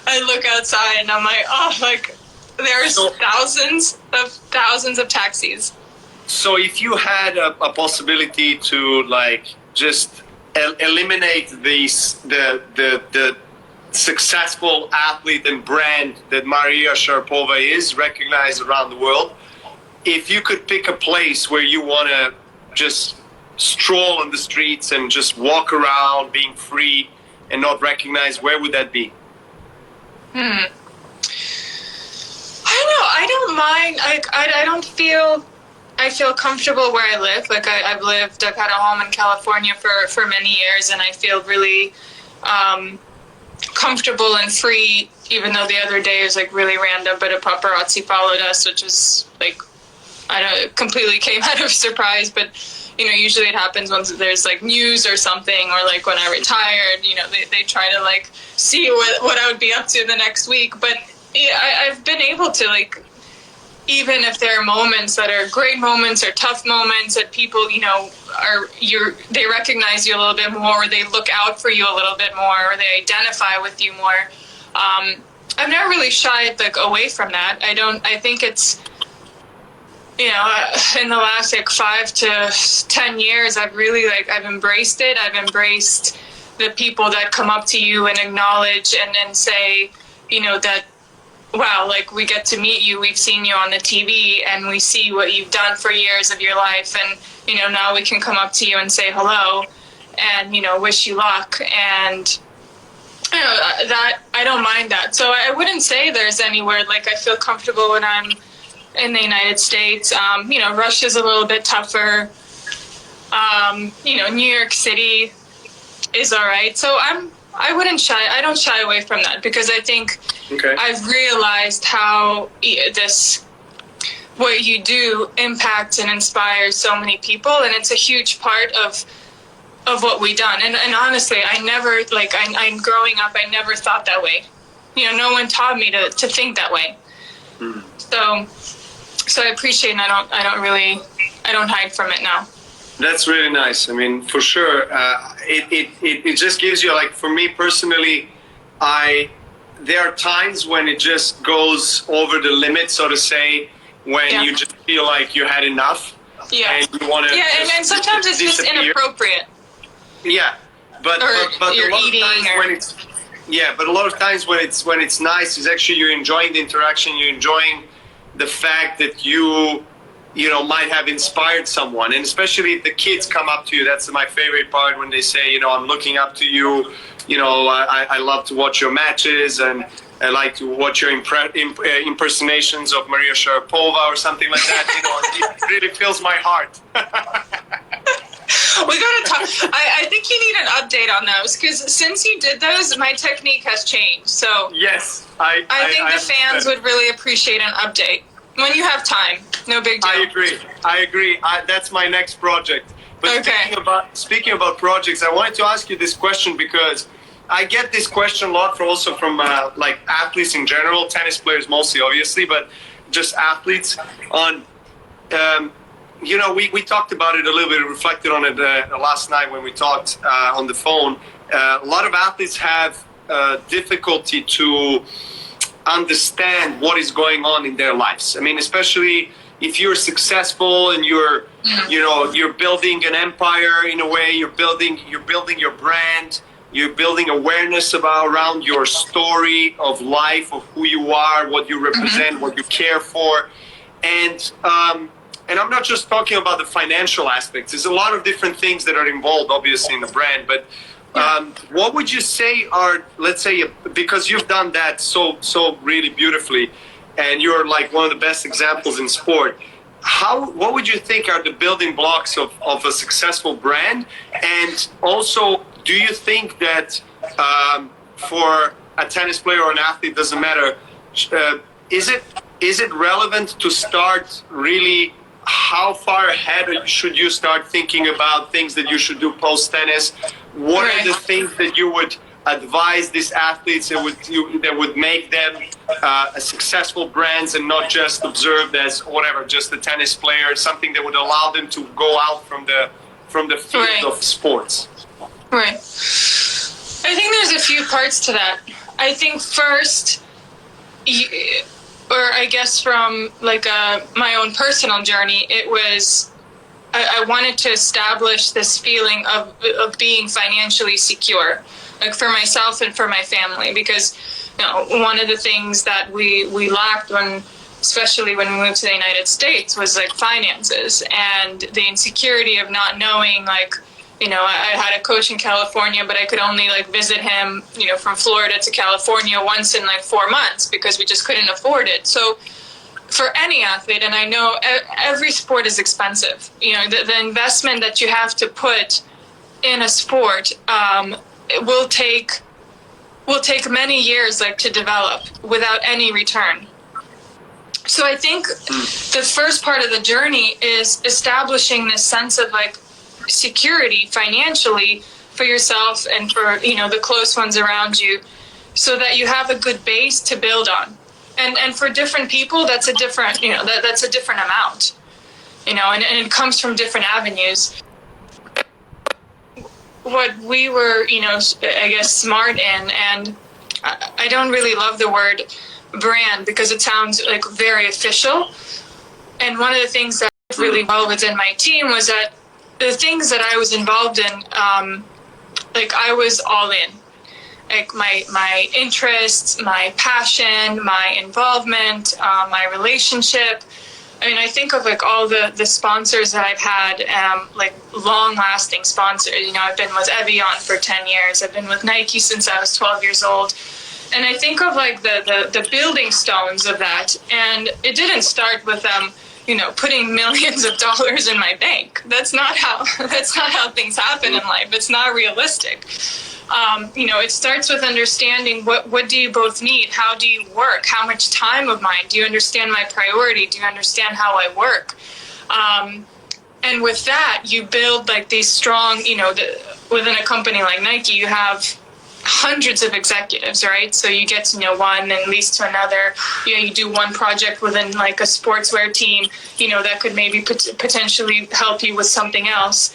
I look outside and I'm like, oh, like there's thousands of taxis. So if you had a possibility to like just eliminate the successful athlete and brand that Maria Sharapova is, recognized around the world, if you could pick a place where you want to just stroll on the streets and just walk around being free and not recognized, where would that be? I don't know. I don't mind. I feel comfortable where I live. Like I've had a home in California for many years, and I feel really comfortable and free, even though the other day was like really random, but a paparazzi followed us, which was like, I don't completely came out of surprise, but usually it happens once there's like news or something, or like when I retired, they try to like see what I would be up to the next week. But yeah, I've been able to like, even if there are moments that are great moments or tough moments that people, they recognize you a little bit more, or they look out for you a little bit more, or they identify with you more. I've never really shied like away from that. I think it's, in the last like 5 to 10 years, I've really I've embraced it. I've embraced the people that come up to you and acknowledge and say, that, wow, like we get to meet you, we've seen you on the TV and we see what you've done for years of your life. And, now we can come up to you and say hello and, wish you luck. And, that I don't mind that. So I wouldn't say there's anywhere like I feel comfortable when I'm in the United States. Russia's a little bit tougher. New York City is all right. So I don't shy away from that, because I think I've realized how what you do impacts and inspires so many people, and it's a huge part of what we've done. And honestly, I never, I'm growing up, I never thought that way. No one taught me to think that way. So I appreciate, and I don't hide from it now. That's really nice. I mean, for sure, it just gives you, like, for me personally, there are times when it just goes over the limit, so to say, when you just feel like you had enough. Yeah. And you want to. Yeah, and sometimes it's just inappropriate. Yeah, but you're a lot eating, of times when it's but a lot of times when it's nice, is actually you're enjoying the interaction, you're enjoying the fact that you might have inspired someone. And especially if the kids come up to you, that's my favorite part, when they say, I'm looking up to you, I love to watch your matches, and I like to watch your impersonations of Maria Sharapova or something like that. It really fills my heart. We gotta talk. I think you need an update on those, because since you did those, my technique has changed. So yes, I think the fans would really appreciate an update when you have time. No big deal. I agree. That's my next project. But speaking about projects, I wanted to ask you this question, because I get this question a lot from like athletes in general, tennis players mostly, obviously, but just athletes on. We talked about it a little bit, reflected on it last night when we talked on the phone. A lot of athletes have difficulty to understand what is going on in their lives. I mean, especially if you're successful and you're building an empire in a way, you're building your brand, you're building awareness around your story of life, of who you are, what you represent, what you care for. And I'm not just talking about the financial aspects. There's a lot of different things that are involved, obviously, in the brand. But what would you say are, let's say, because you've done that so really beautifully, and you're like one of the best examples in sport. What would you think are the building blocks of a successful brand? And also, do you think that for a tennis player or an athlete, doesn't matter, is it relevant to start really? How far ahead should you start thinking about things that you should do post-tennis? What are the things that you would advise these athletes that would make them successful brands and not just observed as whatever, just a tennis player, something that would allow them to go out from the field of sports? Right. I think there's a few parts to that. I think first, or I guess from like my own personal journey, it was I wanted to establish this feeling of being financially secure, like for myself and for my family, because one of the things that we lacked especially when we moved to the United States, was like finances and the insecurity of not knowing, like, I had a coach in California, but I could only like visit him, from Florida to California once in like 4 months because we just couldn't afford it. So for any athlete, and I know every sport is expensive, the investment that you have to put in a sport it will take many years like to develop without any return. So I think the first part of the journey is establishing this sense of like security financially for yourself and for the close ones around you, so that you have a good base to build on. And for different people, that's a different that's a different amount, and it comes from different avenues. What we were I guess smart in, and I don't really love the word brand because it sounds like very official, and one of the things that really well within my team was that the things that I was involved in, like I was all in, like my interests, my passion, my involvement, my relationship. I mean, I think of like all the sponsors that I've had, like long-lasting sponsors. I've been with Evian for 10 years. I've been with Nike since I was 12 years old. And I think of like the building stones of that. And it didn't start with them, putting millions of dollars in my bank. That's not how things happen in life. It's not realistic. It starts with understanding what do you both need? How do you work? How much time of mine? Do you understand my priority? Do you understand how I work? And with that, you build like these strong, within a company like Nike, you have hundreds of executives, right? So you get to know one and leads to another. You do one project within like a sportswear team, that could maybe potentially help you with something else.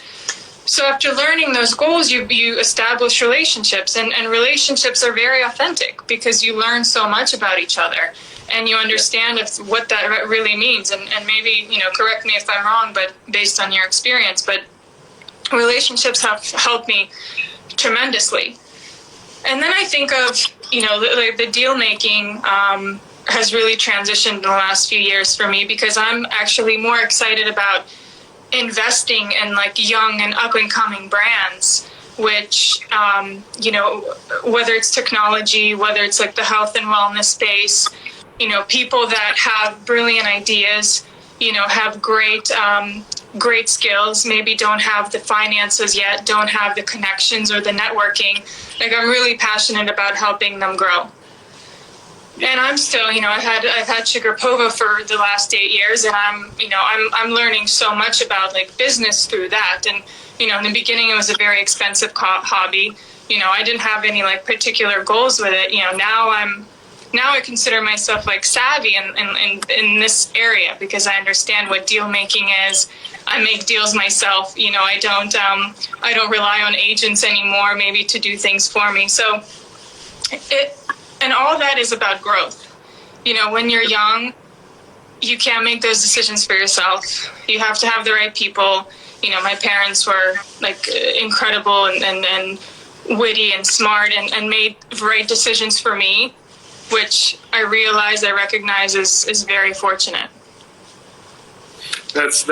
So after learning those goals, you establish relationships, and relationships are very authentic because you learn so much about each other and you understand what that really means. And maybe, correct me if I'm wrong, but based on your experience, but relationships have helped me tremendously. And then I think of, the deal making has really transitioned in the last few years for me because I'm actually more excited about investing in like young and up and coming brands, which, whether it's technology, whether it's like the health and wellness space, people that have brilliant ideas, have great skills, maybe don't have the finances yet, don't have the connections or the networking. Like I'm really passionate about helping them grow. And I'm still, I've had Sharapova for the last 8 years, and I'm learning so much about like business through that. And in the beginning, it was a very expensive hobby. I didn't have any like particular goals with it. Now I consider myself like savvy in this area because I understand what deal making is. I make deals myself. I don't rely on agents anymore, maybe to do things for me. So and all that is about growth. When you're young, you can't make those decisions for yourself. You have to have the right people. My parents were like incredible and witty and smart and made right decisions for me, which I recognize is very fortunate. That's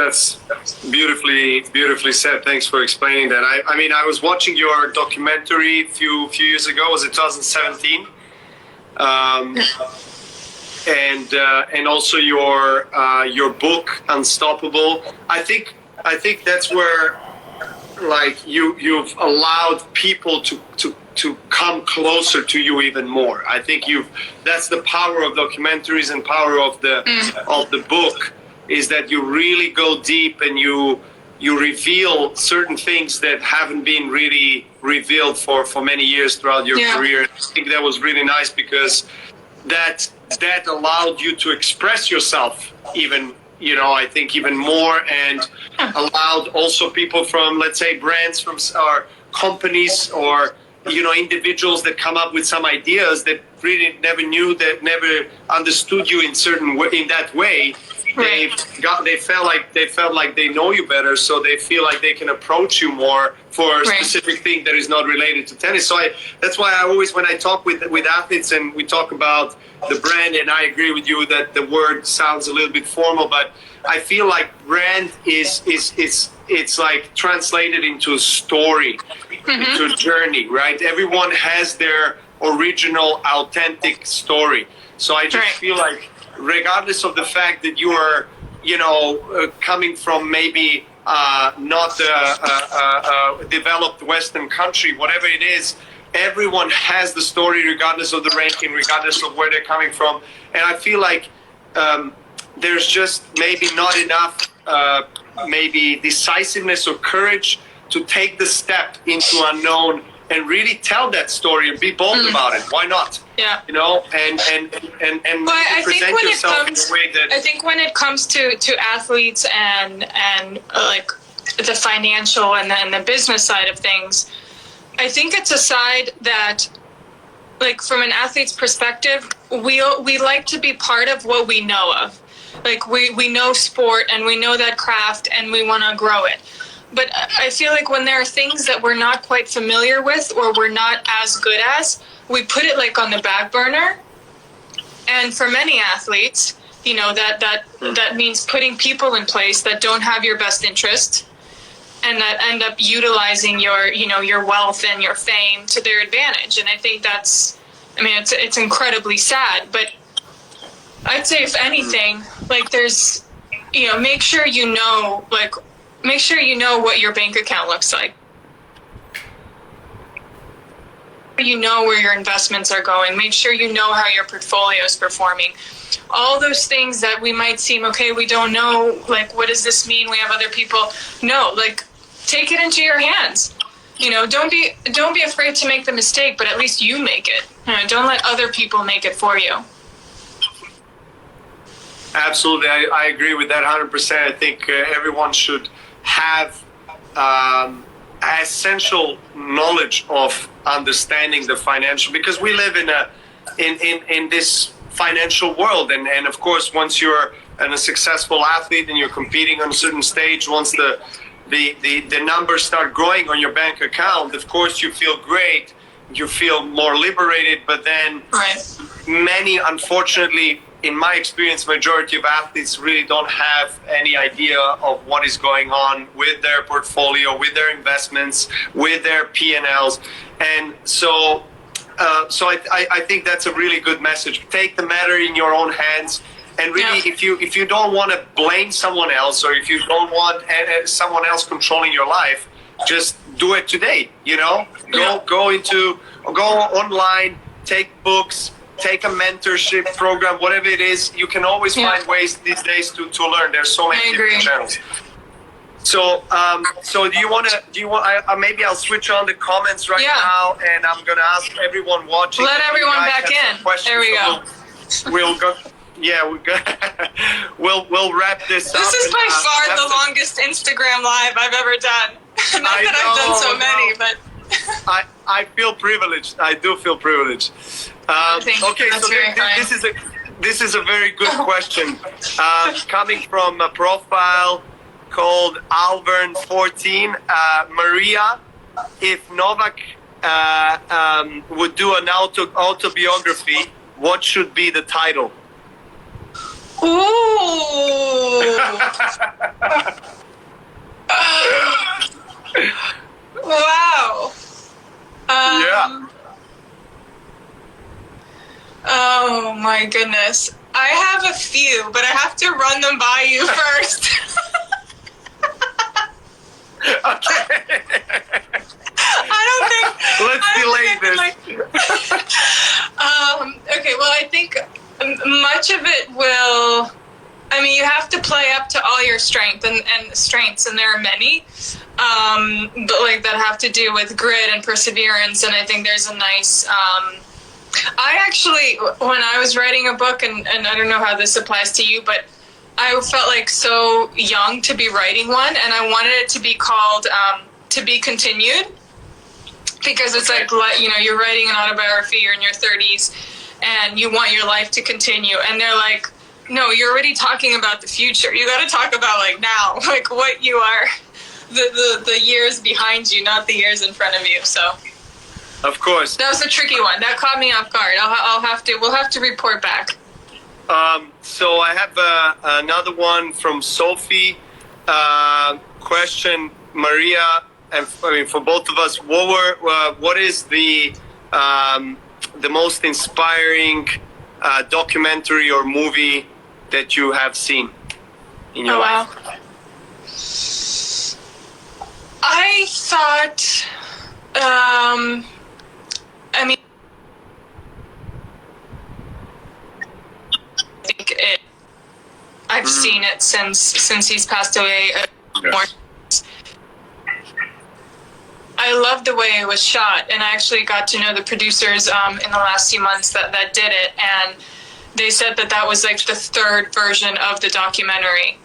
beautifully said. Thanks for explaining that. I mean, I was watching your documentary a few years ago. Was it 2017? And also your book Unstoppable. I think that's where like you've allowed people to come closer to you even more. I think that's the power of documentaries and power of the book, is that you really go deep and you reveal certain things that haven't been really revealed for many years throughout your career. I think that was really nice because that allowed you to express yourself even, I think even more, and allowed also people from, let's say, brands from or companies or individuals that come up with some ideas that really never knew, that never understood you in that way. Right. They felt like they know you better, so they feel like they can approach you more for a specific thing that is not related to tennis. So that's why I always, when I talk with athletes and we talk about the brand, and I agree with you that the word sounds a little bit formal, but I feel like brand is it's like translated into a story, into a journey, right? Everyone has their original, authentic story. So I just feel like, regardless of the fact that you are, coming from maybe not a developed Western country, whatever it is, everyone has the story, regardless of the ranking, regardless of where they're coming from. And I feel like there's just maybe not enough maybe decisiveness or courage to take the step into unknown and really tell that story and be bold about it. Why not? Yeah. And present yourself in a way that... I think when it comes to athletes and like the financial and then the business side of things, I think it's a side that, like, from an athlete's perspective, we like to be part of what we know of. Like, we know sport and we know that craft and we want to grow it. But I feel like when there are things that we're not quite familiar with or we're not as good as, we put it like on the back burner. And for many athletes, that means putting people in place that don't have your best interest and that end up utilizing your wealth and your fame to their advantage. And I think it's incredibly sad. But I'd say, if anything, like, there's, make sure you know what your bank account looks like. You know where your investments are going. Make sure you know how your portfolio is performing. All those things that we might seem, okay, we don't know, like, what does this mean? We have other people. No, like, take it into your hands. Don't be afraid to make the mistake, but at least you make it. Don't let other people make it for you. Absolutely. I agree with that 100%. I think everyone should have essential knowledge of understanding the financial, because we live in this financial world, and of course, once you're a successful athlete and you're competing on a certain stage, once the numbers start growing on your bank account, of course you feel great, you feel more liberated, but then many, unfortunately, in my experience, majority of athletes really don't have any idea of what is going on with their portfolio, with their investments, with their P&Ls. And so I think that's a really good message. Take the matter in your own hands. And really, if you don't want to blame someone else, or if you don't want someone else controlling your life, just do it today. Go online, take books, take a mentorship program, whatever it is. You can always find ways these days to learn. There's so many different channels. So, do you want? Maybe I'll switch on the comments now, and I'm gonna ask everyone watching. Let everyone back in. There we go. We'll go. Yeah, we'll wrap this up. This is by far the longest Instagram live I've ever done. Not that I've done so many, but. I feel privileged. I do feel privileged. Okay, so this is a very good question. Coming from a profile called Alvern14, Maria, if Novak would do an autobiography, what should be the title? Ooh, Ooh. Wow. Yeah. Oh my goodness. I have a few, but I have to run them by you first. Okay. I don't think. Let's delay this. Okay, well, I think much of it will. I mean, you have to play up to all your strengths, and there are many, but like that have to do with grit and perseverance. And I think there's a nice. I actually, when I was writing a book, and I don't know how this applies to you, but I felt like so young to be writing one, and I wanted it to be called "To Be Continued," because it's like, you know, you're writing an autobiography, you're in your 30s, and you want your life to continue, and they're like, no, you're already talking about the future. You got to talk about like now, like what you are, the years behind you, not the years in front of you. So. Of course. That was a tricky one. That caught me off guard. We'll have to report back. So I have another one from Sophie. Question, Maria, and I mean for both of us, what is the most inspiring documentary or movie that you have seen in your life? Wow. I thought. I mean, I think I've seen it since he's passed away. Yes. I love the way it was shot, and I actually got to know the producers in the last few months that did it, and they said that was like the third version of the documentary.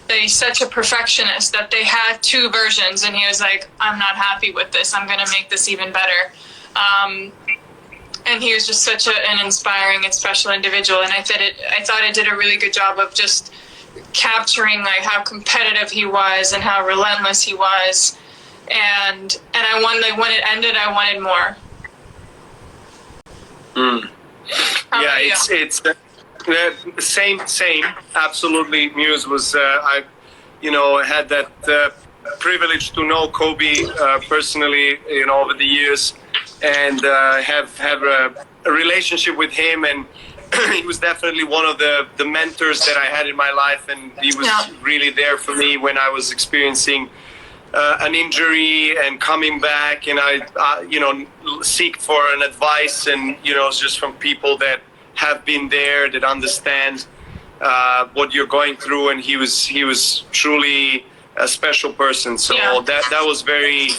That he's such a perfectionist that they had two versions, and he was like, I'm not happy with this. I'm going to make this even better. And he was just such an inspiring and special individual, and I thought it did a really good job of just capturing like how competitive he was and how relentless he was, and I wanted, like, when it ended, I wanted more. Yeah, it's same. Absolutely, Muse was. I had that privilege to know Kobe personally, over the years, and have a relationship with him, and he was definitely one of the mentors that I had in my life, and he was really there for me when I was experiencing an injury and coming back, and I seek for an advice, and just from people that have been there, that understand what you're going through, and he was truly a special person. So that was very.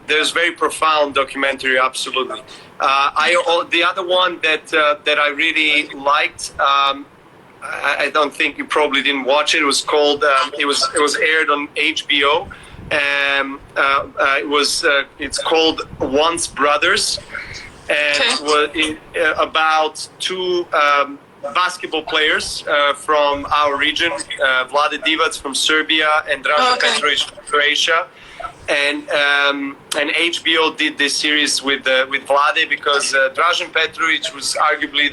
There's very profound documentary, absolutely. The other one that I really liked. I don't think you probably didn't watch it. It was called. It was aired on HBO. It's called Once Brothers, and about two basketball players from our region, Vlade Divac from Serbia and Dražen Petrovic from Croatia. And HBO did this series with Vlade because Dražen Petrovic was arguably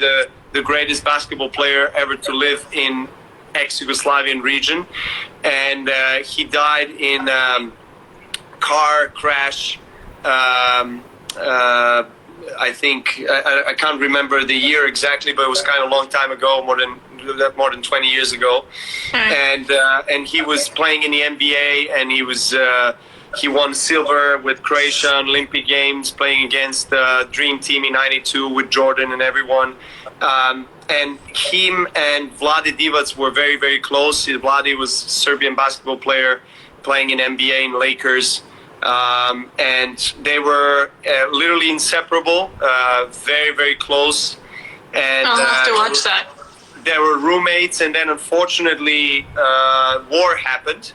the greatest basketball player ever to live in ex-Yugoslavian region, and he died in car crash. I think I can't remember the year exactly, but it was kind of a long time ago, more than 20 years ago. And he was playing in the NBA, and he won silver with Croatia on Olympic Games, playing against the Dream Team in '92 with Jordan and everyone. And him and Vlade Divac were very, very close. Vlade was a Serbian basketball player playing in NBA in Lakers. And they were literally inseparable, very, very close. And I'll have to watch that. They were roommates, and then unfortunately war happened.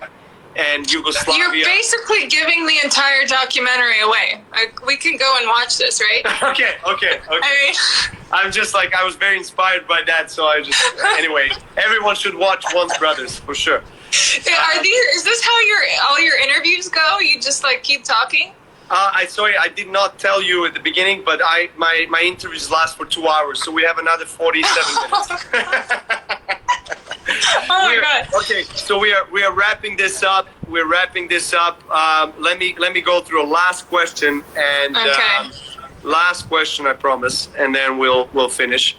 And Yugoslavia. You're basically giving the entire documentary away. We can go and watch this, right? Okay. I mean, I'm just like, I was very inspired by that, so anyway, everyone should watch Once Brothers, for sure. Is this how all your interviews go? You just like keep talking? Sorry, I did not tell you at the beginning, but my interviews last for 2 hours, so we have another 47 minutes. Oh my God. Okay, so we are wrapping this up. We're wrapping this up. Let me go through a last question and Okay. last question, I promise, and then we'll finish.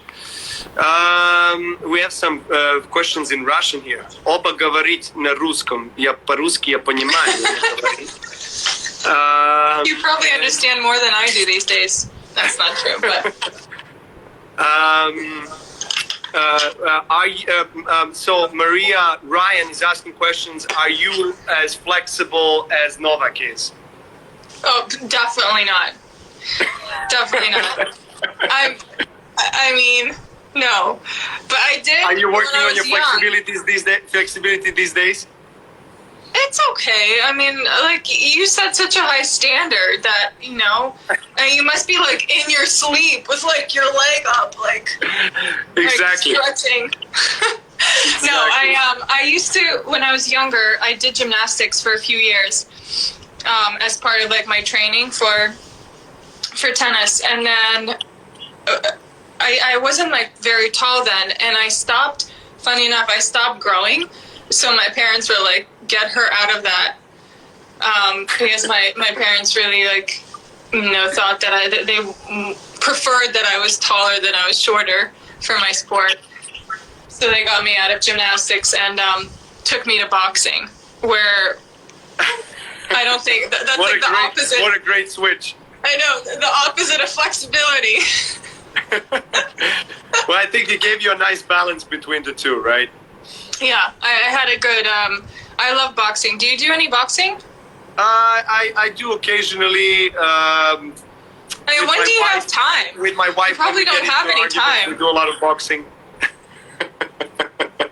We have some questions in Russian here. Оба говорить на русском. Я по-русски я понимаю. You probably understand more than I do these days. That's not true, but so Maria Ryan is asking questions. Are you as flexible as Novak is? oh, definitely not. Definitely not. I mean, no. But I did. Are you working when I on your was young. flexibility these days? It's okay. I mean, like, you set such a high standard that, you know, and you must be, like, in your sleep with, like, your leg up, like Exactly. like stretching. No, I used to, when I was younger, I did gymnastics for a few years as part of, like, my training for tennis. And then I wasn't, like, very tall then, and I stopped, funny enough, I stopped growing. So my parents were like, get her out of that, because my parents really, like, you know, thought that they preferred that I was taller than I was shorter for my sport. So they got me out of gymnastics and took me to boxing, where I don't think that's like the opposite. What a great switch. I know, the opposite of flexibility. Well, I think it gave you a nice balance between the two, right? Yeah, I had a good. I love boxing. Do you do any boxing? I do occasionally. I mean, when do you have time? With my wife, You probably when we don't get have into any arguments, time. We do a lot of boxing.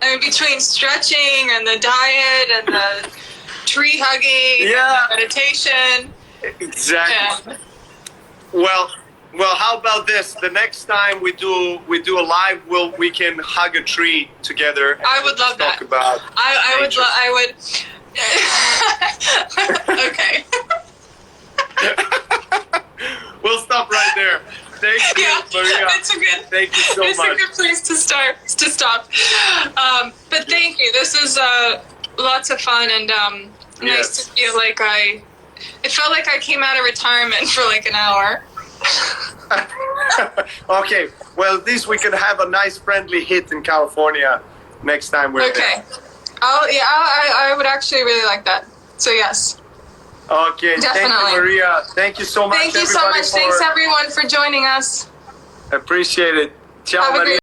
I mean, between stretching and the diet and the tree hugging, Yeah. and the meditation. Exactly. Yeah. Well, how about this? The next time we do a live, we can hug a tree together. And I would love talk that. about I would. nature. Okay. We'll stop right there. Thank you, Yeah, Maria. it's a good. Thank you so It's much. a good place to stop. But thank you. This was lots of fun and nice to feel like it felt like I came out of retirement for like an hour. Okay, well, at least we can have a nice friendly hit in California next time we're Okay. there. I would actually really like that. So yes. Okay, thank Definitely. you, Maria. Thank you so much, Thank you so everybody, much. Thanks everyone for joining us. Appreciate it. Ciao, Have a Maria. great